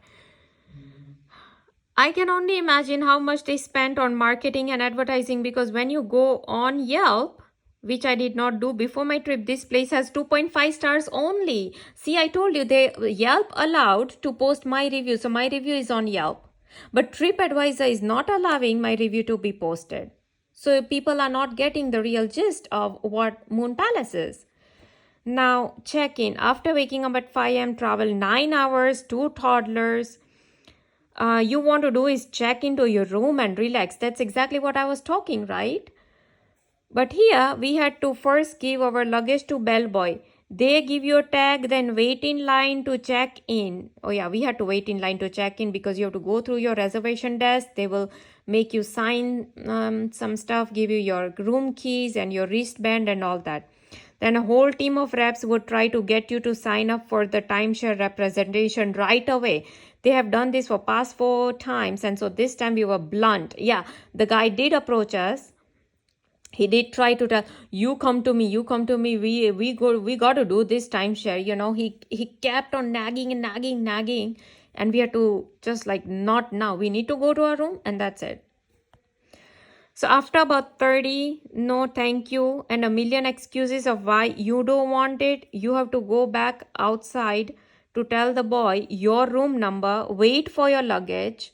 I can only imagine how much they spent on marketing and advertising, because when you go on Yelp, which I did not do before my trip, this place has 2.5 stars only. See, I told you, they Yelp allowed to post my review, so my review is on Yelp. But TripAdvisor is not allowing my review to be posted. So people are not getting the real gist of what Moon Palace is. Now, check in. After waking up at 5 a.m., travel 9 hours, 2 toddlers. You want to do is check into your room and relax. That's exactly what I was talking, right? But here we had to first give our luggage to bellboy. They give you a tag, then wait in line to check in. Oh yeah, we had to wait in line to check in because you have to go through your reservation desk. They will make you sign some stuff, give you your room keys and your wristband and all that. Then a whole team of reps would try to get you to sign up for the timeshare representation right away. They have done this for past 4 times, and so this time we were blunt. Yeah, the guy did approach us. He did try to tell, you come to me, we got to do this timeshare. He kept on nagging, and we had to just like, not now, we need to go to our room, and that's it. So after about 30, no thank you, and a million excuses of why you don't want it, you have to go back outside to tell the boy your room number, wait for your luggage,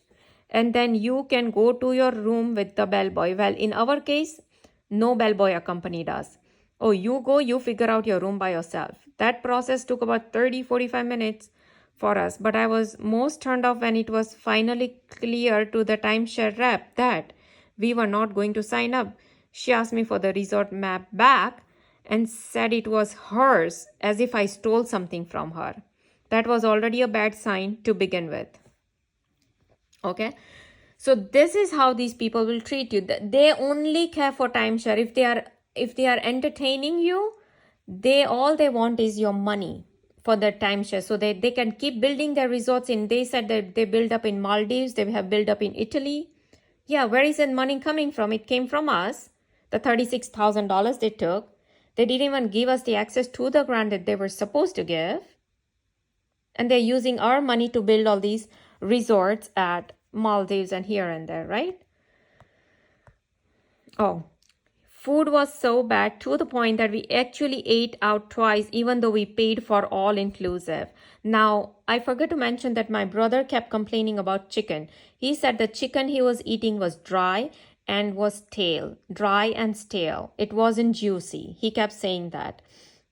and then you can go to your room with the bellboy. Well, in our case, no bellboy accompanied us. Oh, you go, you figure out your room by yourself. That process took about 30-45 minutes for us, but I was most turned off when it was finally clear to the timeshare rep that we were not going to sign up. She asked me for the resort map back and said it was hers, as if I stole something from her. That was already a bad sign to begin with. Okay, so this is how these people will treat you. They only care for timeshare if they are entertaining you. All they want is your money for the timeshare, so they can keep building their resorts in. They said that they build up in Maldives, they have built up in Italy. Yeah, where is that money coming from? It came from us. The $36,000 they took. They didn't even give us the access to the grant that they were supposed to give. And they're using our money to build all these resorts at Maldives and here and there, right? Oh, food was so bad to the point that we actually ate out twice, even though we paid for all inclusive. Now, I forgot to mention that my brother kept complaining about chicken. He said the chicken he was eating was dry and was stale, dry and stale. It wasn't juicy. He kept saying that.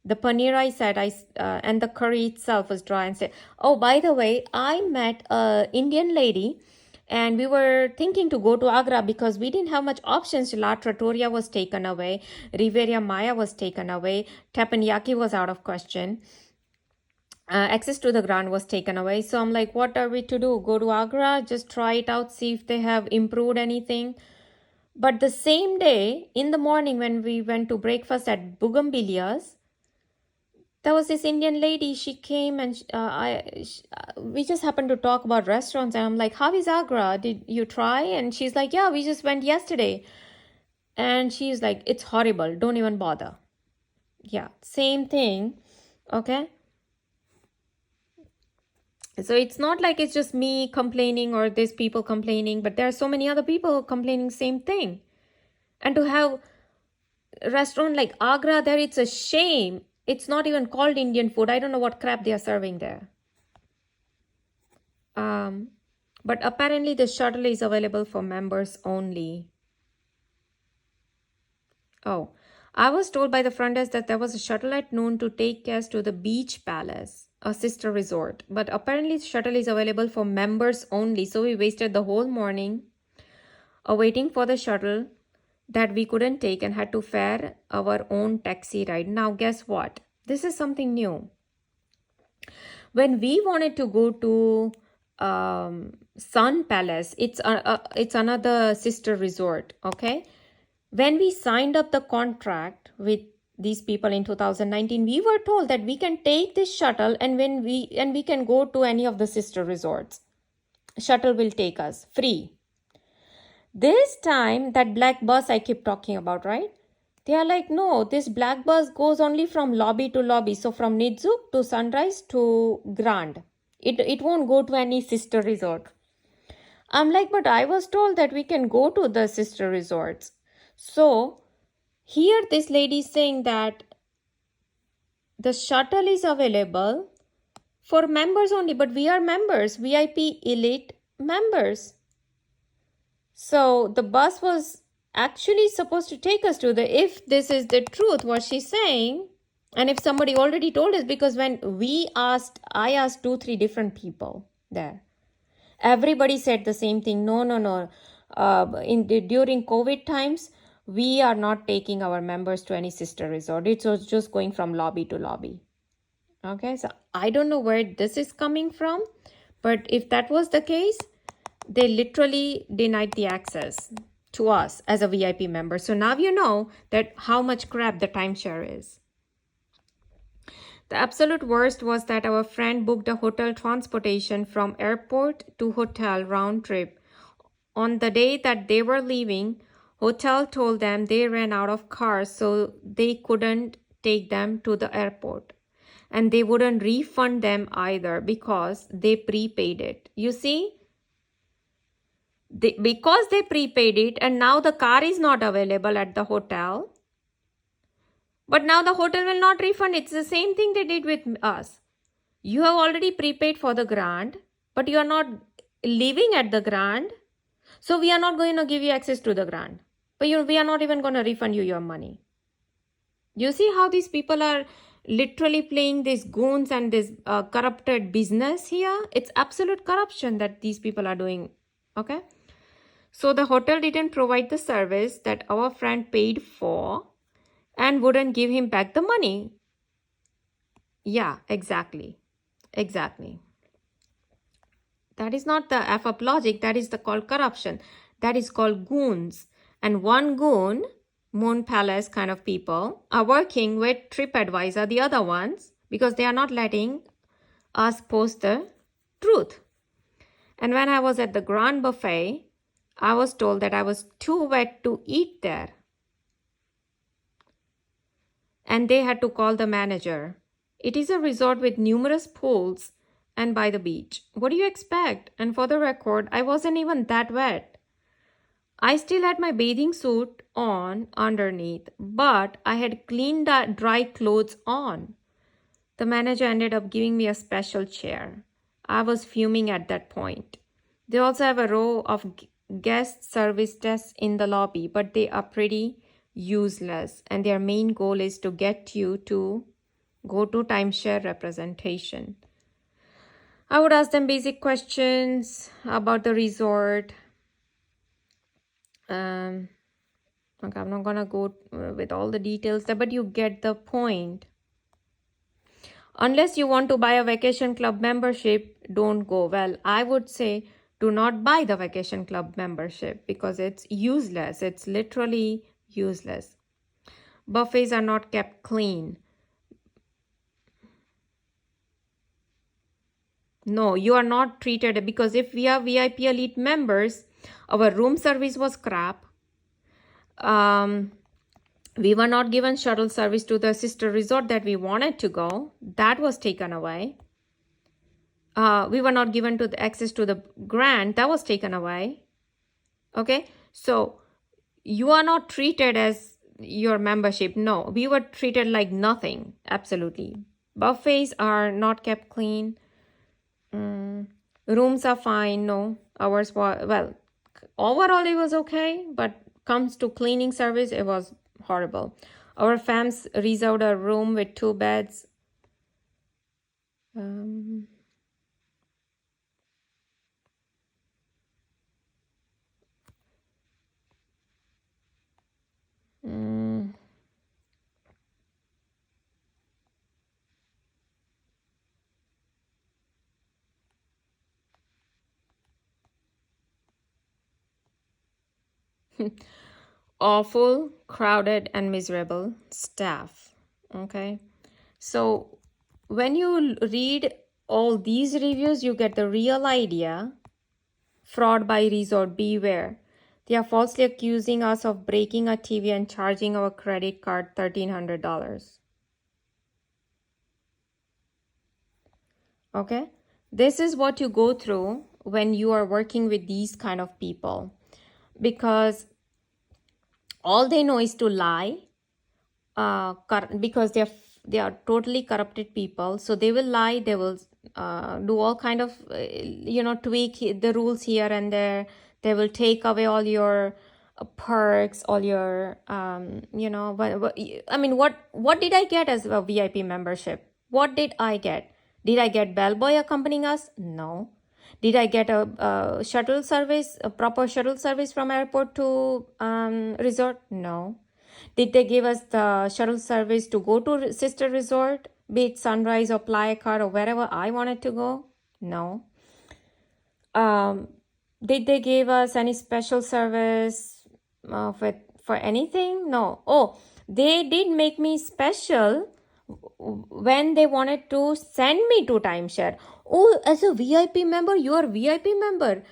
The paneer I said, and the curry itself was dry and stale. Oh, by the way, I met an Indian lady, and we were thinking to go to Agra because we didn't have much options. La Trattoria was taken away. Riviera Maya was taken away. Teppanyaki was out of question. Access to the Grand was taken away. So I'm like, what are we to do? Go to Agra, just try it out, see if they have improved anything. But the same day, in the morning when we went to breakfast at Bougainvilleas, there was this Indian lady. She came and we just happened to talk about restaurants. And I'm like, how is Agra? Did you try? And she's like, yeah, we just went yesterday. And she's like, it's horrible. Don't even bother. Yeah, same thing. Okay. So it's not like it's just me complaining or there's people complaining, but there are so many other people complaining same thing. And to have a restaurant like Agra there, it's a shame. It's not even called Indian food. I don't know what crap they are serving there. But apparently the shuttle is available for members only. Oh, I was told by the front desk that there was a shuttle at noon to take guests to the Beach Palace, a sister resort. But apparently the shuttle is available for members only. So we wasted the whole morning waiting for the shuttle that we couldn't take and had to fare our own taxi ride. Now guess what? This is something new. When we wanted to go to Sun Palace, it's another sister resort, okay? When we signed up the contract with these people in 2019, we were told that we can take this shuttle and we can go to any of the sister resorts. Shuttle will take us free. This time, that black bus I keep talking about, right? They are like, no, this black bus goes only from lobby to lobby. So from Nidzuk to Sunrise to Grand. It won't go to any sister resort. I'm like, but I was told that we can go to the sister resorts. So here this lady is saying that the shuttle is available for members only, but we are members, VIP elite members. So the bus was actually supposed to take us to the, if this is the truth, what she's saying, and if somebody already told us, because when I asked 2-3 different people there, everybody said the same thing. No, no, no. During COVID times, we are not taking our members to any sister resort. It was just going from lobby to lobby. Okay, so I don't know where this is coming from, but if that was the case, they literally denied the access to us as a VIP member. So now you know that how much crap the timeshare is. The absolute worst was that our friend booked a hotel transportation from airport to hotel round trip. On the day that they were leaving, hotel told them they ran out of cars, so they couldn't take them to the airport. And they wouldn't refund them either because they prepaid it. You see? Because they prepaid it and now the car is not available at the hotel. But now the hotel will not refund. It's the same thing they did with us. You have already prepaid for the Grand, but you are not living at the Grand. So we are not going to give you access to the Grand. But we are not even going to refund you your money. You see how these people are literally playing these goons and this corrupted business here? It's absolute corruption that these people are doing. Okay? So the hotel didn't provide the service that our friend paid for and wouldn't give him back the money. Yeah, exactly. Exactly. That is not the F-up logic. That is called corruption. That is called goons. And one goon, Moon Palace kind of people, are working with TripAdvisor, the other ones, because they are not letting us post the truth. And when I was at the Grand Buffet, I was told that I was too wet to eat there. And they had to call the manager. It is a resort with numerous pools and by the beach. What do you expect? And for the record, I wasn't even that wet. I still had my bathing suit on underneath, but I had clean dry clothes on. The manager ended up giving me a special chair. I was fuming at that point. They also have a row of guest service desks in the lobby, but they are pretty useless, and their main goal is to get you to go to timeshare representation. I would ask them basic questions about the resort. Okay, I'm not gonna go with all the details there, but you get the point. Unless you want to buy a vacation club membership, don't go. Well, I would say do not buy the vacation club membership because it's useless. It's literally useless. Buffets are not kept clean. No, you are not treated, because if we are VIP elite members, our room service was crap. We were not given shuttle service to the sister resort that we wanted to go. That was taken away. We were not given to the access to the Grand. That was taken away. Okay, so you are not treated as your membership. No, we were treated like nothing. Absolutely. Buffets are not kept clean. Rooms are fine. No, ours was, well, overall it was okay, but comes to cleaning service, it was horrible. Our fams reserved a room with 2 beds. Awful, crowded, and miserable staff. Okay, so when you read all these reviews, you get the real idea. Fraud by resort, beware. They are falsely accusing us of breaking a TV and charging our credit card $1,300. Okay, this is what you go through when you are working with these kind of people, because all they know is to lie, because they are totally corrupted people. So they will lie, they will do all kind of tweak the rules here and there. They will take away all your perks, all your I mean, what did I get as a VIP membership? What did I get? Did I get bellboy accompanying us? No. Did I get a shuttle service, a proper shuttle service from airport to resort? No. Did they give us the shuttle service to go to sister resort, be it Sunrise or Playa Card or wherever I wanted to go? No. Did they give us any special service for anything? No. Oh, they did make me special when they wanted to send me to timeshare. Oh, as a VIP member, you are a VIP member.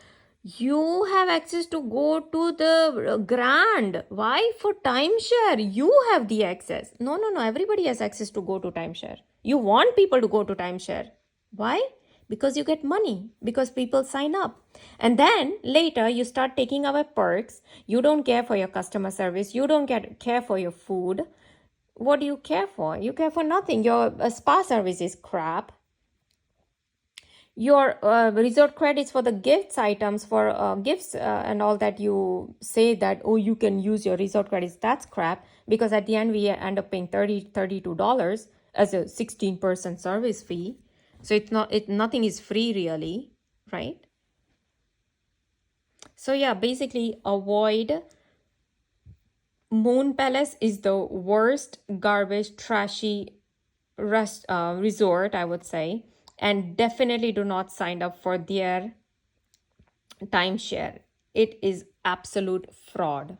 You have access to go to the Grand. Why? For timeshare, you have the access. No, no, no. Everybody has access to go to timeshare. You want people to go to timeshare. Why? Because you get money, because people sign up. And then later you start taking away perks. You don't care for your customer service. You don't care for your food. What do you care for? You care for nothing. Your spa service is crap. Your resort credits for the gifts items, for gifts and all that, you say that, oh, you can use your resort credits. That's crap, because at the end we end up paying $32 as a 16% service fee. So nothing is free really, right? So yeah, basically avoid. Moon Palace is the worst, garbage, trashy resort, I would say. And definitely do not sign up for their timeshare. It is absolute fraud.